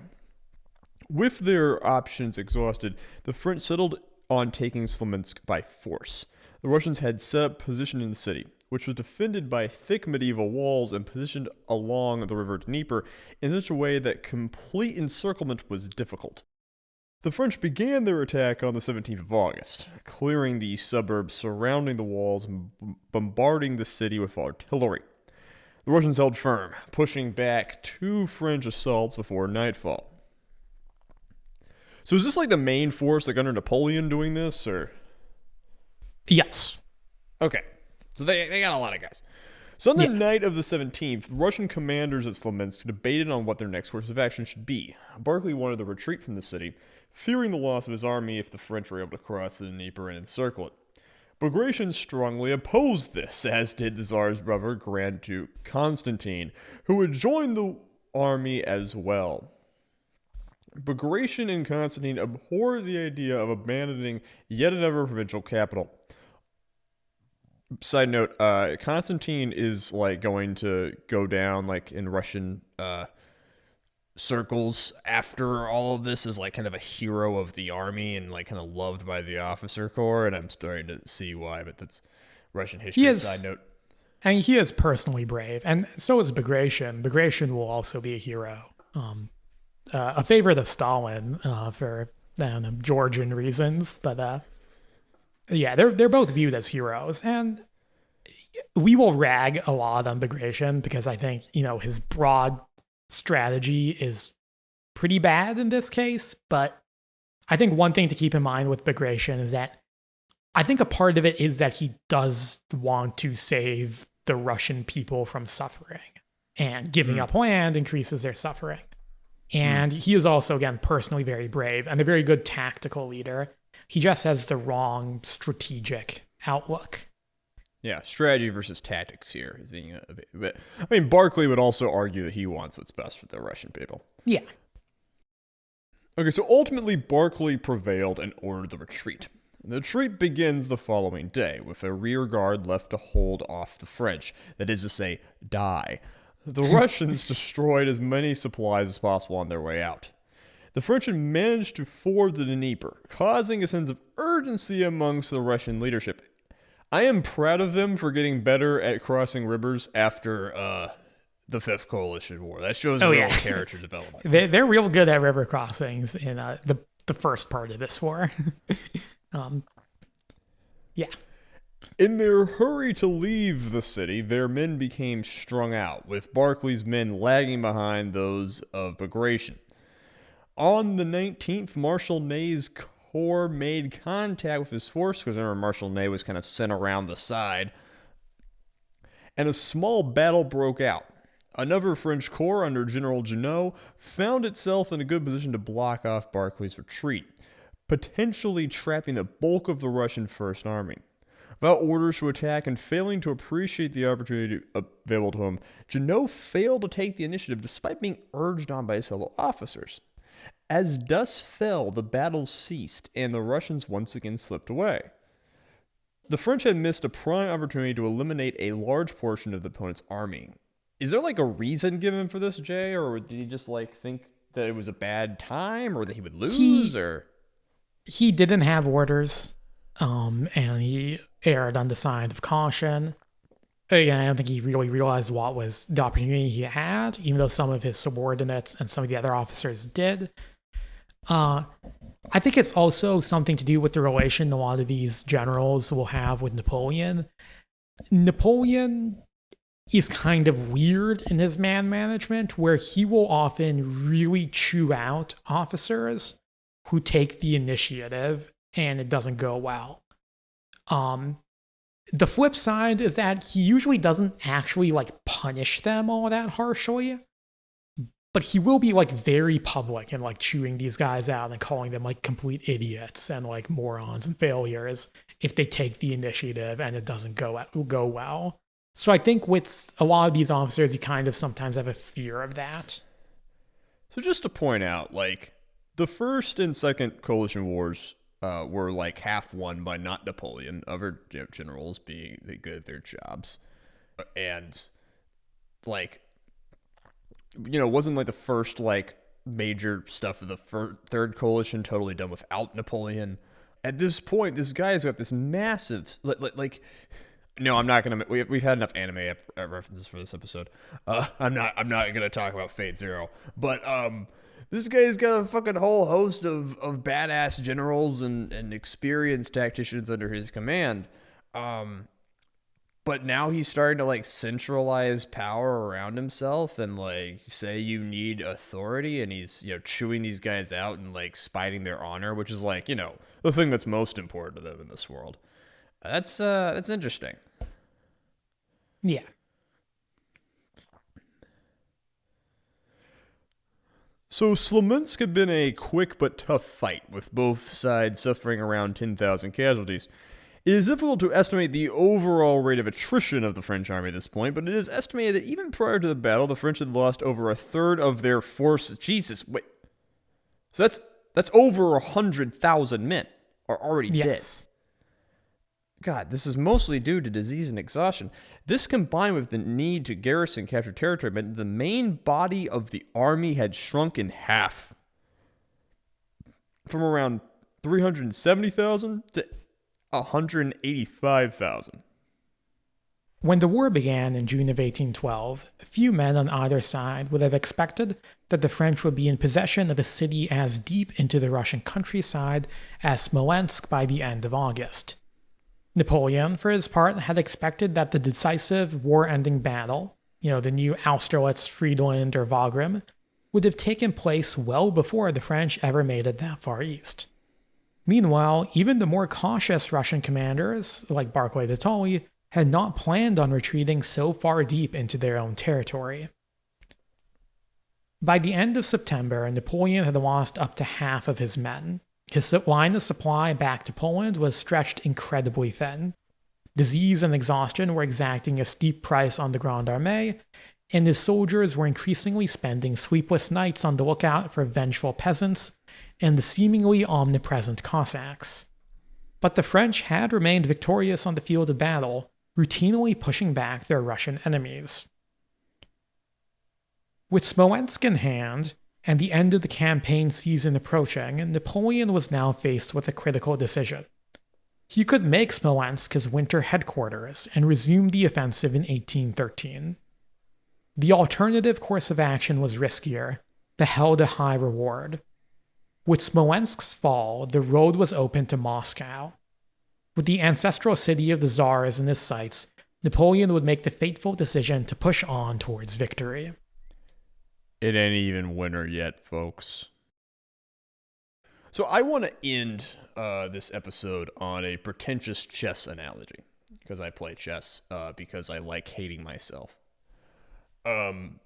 With their options exhausted, the French settled on taking Smolensk by force. The Russians had set up position in the city, which was defended by thick medieval walls and positioned along the river Dnieper in such a way that complete encirclement was difficult. The French began their attack on the 17th of August, clearing the suburbs surrounding the walls and bombarding the city with artillery. The Russians held firm, pushing back two French assaults before nightfall. So is this the main force under Napoleon doing this, or? Yes. Okay, so they got a lot of guys. So on the Yeah. night of the 17th, Russian commanders at Smolensk debated on what their next course of action should be. Barclay wanted to retreat from the city, fearing the loss of his army if the French were able to cross the Dnieper and encircle it. Bagration strongly opposed this, as did the Tsar's brother, Grand Duke Constantine, who had joined the army as well. Bagration and Constantine abhorred the idea of abandoning yet another provincial capital. Side note, Constantine is like going to go down like in Russian circles after all of this as like kind of a hero of the army and like kind of loved by the officer corps, and I'm starting to see why, but that's Russian He history side is, note. and he is personally brave, and so is Bagration. Bagration will also be a hero. A favorite of Stalin for I don't know, Georgian reasons, but yeah, they're both viewed as heroes, and we will rag a lot on Bagration because I think his broad strategy is pretty bad in this case. But I think one thing to keep in mind with Bagration is that I think a part of it is that he does want to save the Russian people from suffering, and giving up land increases their suffering. And he is also, again, personally very brave and a very good tactical leader. He just has the wrong strategic outlook. Yeah, strategy versus tactics here is being a bit. But I mean, Barclay would also argue that he wants what's best for the Russian people. Yeah. Okay, so ultimately, Barclay prevailed and ordered the retreat. The retreat begins the following day, with a rear guard left to hold off the French, that is to say, die. The Russians destroyed as many supplies as possible on their way out. The French had managed to ford the Dnieper, causing a sense of urgency amongst the Russian leadership. I am proud of them for getting better at crossing rivers after the Fifth Coalition War. That shows real character development. They're real good at river crossings in the first part of this war. Yeah. In their hurry to leave the city, their men became strung out, with Barclay's men lagging behind those of Bagration. On the 19th, Marshal Ney's corps made contact with his force, because remember Marshal Ney was kind of sent around the side, and a small battle broke out. Another French corps under General Junot found itself in a good position to block off Barclay's retreat, potentially trapping the bulk of the Russian First Army. Without orders to attack and failing to appreciate the opportunity available to him, Junot failed to take the initiative despite being urged on by his fellow officers. As dusk fell, the battle ceased, and the Russians once again slipped away. The French had missed a prime opportunity to eliminate a large portion of the opponent's army. Is there like a reason given for this, Jay, or did he just like think that it was a bad time, or that he would lose, or? He didn't have orders, and he erred on the side of caution. Again, I don't think he really realized what was the opportunity he had, even though some of his subordinates and some of the other officers did. I think it's also something to do with the relation a lot of these generals will have with Napoleon. Napoleon is kind of weird in his man management, where he will often really chew out officers who take the initiative and it doesn't go well. The flip side is that he usually doesn't actually like punish them all that harshly, but he will be like very public and like chewing these guys out and calling them like complete idiots and like morons and failures if they take the initiative and it doesn't go well. So I think with a lot of these officers, you kind of sometimes have a fear of that. So just to point out, like, the first and second coalition wars were like half won by not Napoleon, other generals being good at their jobs, and like, wasn't like the first like major stuff of the third coalition totally done without Napoleon. At this point, this guy's got this massive like. No, I'm not gonna. We've had enough anime references for this episode. I'm not gonna talk about Fate Zero, but this guy's got a fucking whole host of badass generals and experienced tacticians under his command. But now he's starting to like centralize power around himself and like say you need authority, and he's chewing these guys out and like spiting their honor, which is like the thing that's most important to them in this world. That's interesting. Yeah. So Smolensk had been a quick but tough fight, with both sides suffering around 10,000 casualties. It is difficult to estimate the overall rate of attrition of the French army at this point, but it is estimated that even prior to the battle, the French had lost over a third of their force. Jesus, wait. So that's over 100,000 men are already dead. Yes. God, this is mostly due to disease and exhaustion. This, combined with the need to garrison captured territory, meant the main body of the army had shrunk in half, from around 370,000 to 185,000. When the war began in June of 1812, few men on either side would have expected that the French would be in possession of a city as deep into the Russian countryside as Smolensk by the end of August. Napoleon, for his part, had expected that the decisive war-ending battle, the new Austerlitz, Friedland, or Wagram, would have taken place well before the French ever made it that far east. Meanwhile, even the more cautious Russian commanders, like Barclay de Tolly, had not planned on retreating so far deep into their own territory. By the end of September, Napoleon had lost up to half of his men. His line of supply back to Poland was stretched incredibly thin. Disease and exhaustion were exacting a steep price on the Grande Armée, and his soldiers were increasingly spending sleepless nights on the lookout for vengeful peasants and the seemingly omnipresent Cossacks. But the French had remained victorious on the field of battle, routinely pushing back their Russian enemies. With Smolensk in hand, and the end of the campaign season approaching, Napoleon was now faced with a critical decision. He could make Smolensk his winter headquarters and resume the offensive in 1813. The alternative course of action was riskier, but held a high reward. With Smolensk's fall, the road was open to Moscow. With the ancestral city of the Tsars in his sights, Napoleon would make the fateful decision to push on towards victory. It ain't even winter yet, folks. So I want to end this episode on a pretentious chess analogy, because I play chess, because I like hating myself. And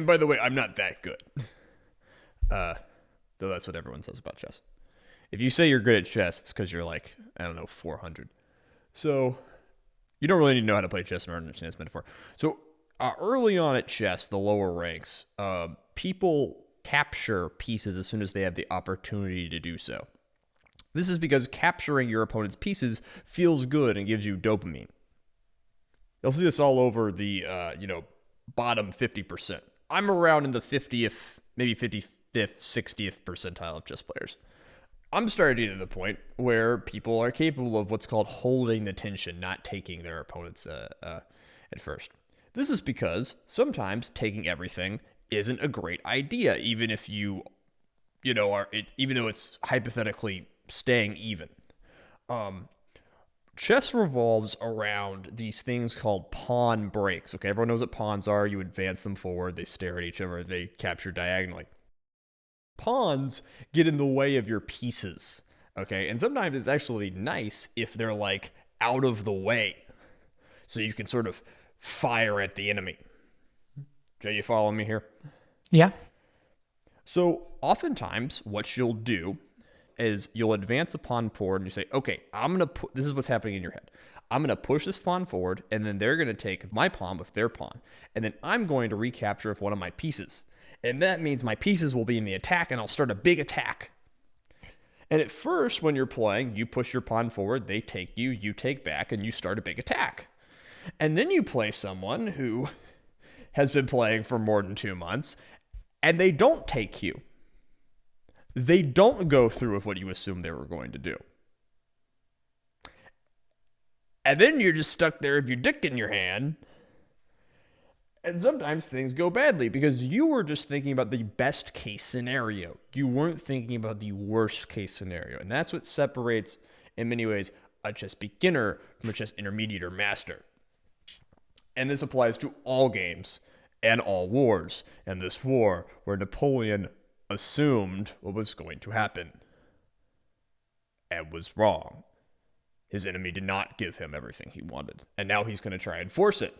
by the way, I'm not that good. Though that's what everyone says about chess. If you say you're good at chess, it's because you're like, 400. So you don't really need to know how to play chess in order to understand this metaphor. So early on at chess, the lower ranks, people capture pieces as soon as they have the opportunity to do so. This is because capturing your opponent's pieces feels good and gives you dopamine. You'll see this all over the, bottom 50%. I'm around in the 50th, maybe 55th, 60th percentile of chess players. I'm starting to the point where people are capable of what's called holding the tension, not taking their opponents at first. This is because sometimes taking everything isn't a great idea, even if even though it's hypothetically staying even. Chess revolves around these things called pawn breaks. Okay, everyone knows what pawns are. You advance them forward, they stare at each other, they capture diagonally. Pawns get in the way of your pieces. Okay, and sometimes it's actually nice if they're like out of the way, so you can sort of fire at the enemy. Jay, you following me here? Yeah. So oftentimes what you'll do is you'll advance the pawn forward and you say, okay, this is what's happening in your head. I'm going to push this pawn forward, and then they're going to take my pawn with their pawn, and then I'm going to recapture one of my pieces. And that means my pieces will be in the attack, and I'll start a big attack. And at first, when you're playing, you push your pawn forward, they take you, you take back, and you start a big attack. And then you play someone who has been playing for more than 2 months, and they don't take you. They don't go through with what you assumed they were going to do. And then you're just stuck there with your dick in your hand. And sometimes things go badly because you were just thinking about the best case scenario. You weren't thinking about the worst case scenario. And that's what separates, in many ways, a chess beginner from a chess intermediate or master. And this applies to all games and all wars. And this war where Napoleon assumed what was going to happen and was wrong. his enemy did not give him everything he wanted. And now he's going to try and force it.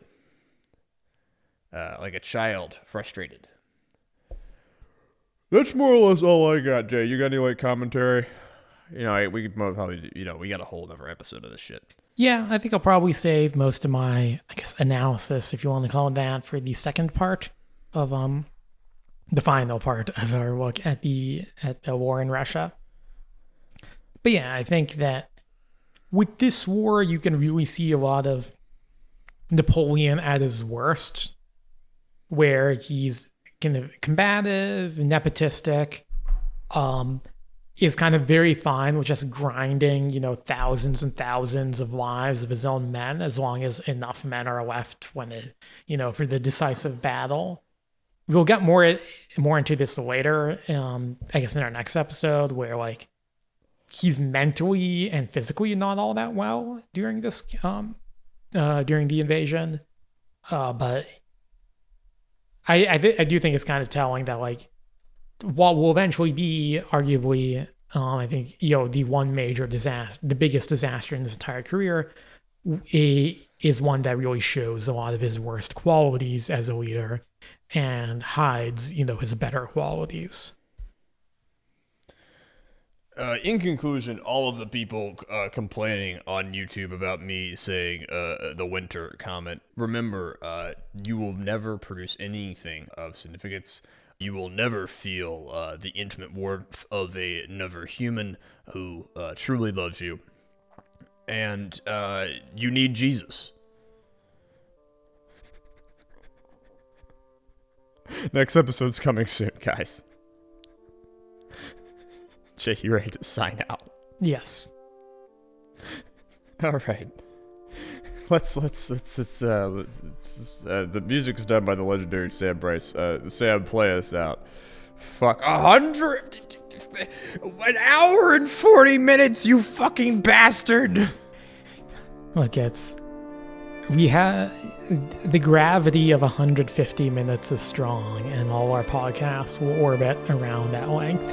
Like a child, frustrated. That's more or less all I got, Jay. You got any, like, commentary? You know, we could probably, we got a whole other episode of this shit. Yeah, I think I'll probably save most of my, I guess, analysis, if you want to call it that, for the second part of the final part of our look at the war in Russia. But yeah, I think that with this war, you can really see a lot of Napoleon at his worst, where he's kind of combative, nepotistic, is kind of very fine with just grinding, thousands and thousands of lives of his own men, as long as enough men are left when for the decisive battle. We'll get more into this later, I guess in our next episode, where like he's mentally and physically not all that well during this, during the invasion. But I do think it's kind of telling that like what will eventually be arguably, I think, the one major disaster, the biggest disaster in his entire career, is one that really shows a lot of his worst qualities as a leader and hides, his better qualities. In conclusion, all of the people complaining on YouTube about me saying the winter comment, remember, you will never produce anything of significance. You will never feel the intimate warmth of another human who truly loves you. And you need Jesus. Next episode's coming soon, guys. Jay, you ready to sign out? Yes. All right. Let's the music's done by the legendary Sam Bryce. Sam, play us out. Fuck, 1 hour and 40 minutes, you fucking bastard. Look, we have the gravity of 150 minutes is strong, and all our podcasts will orbit around that length.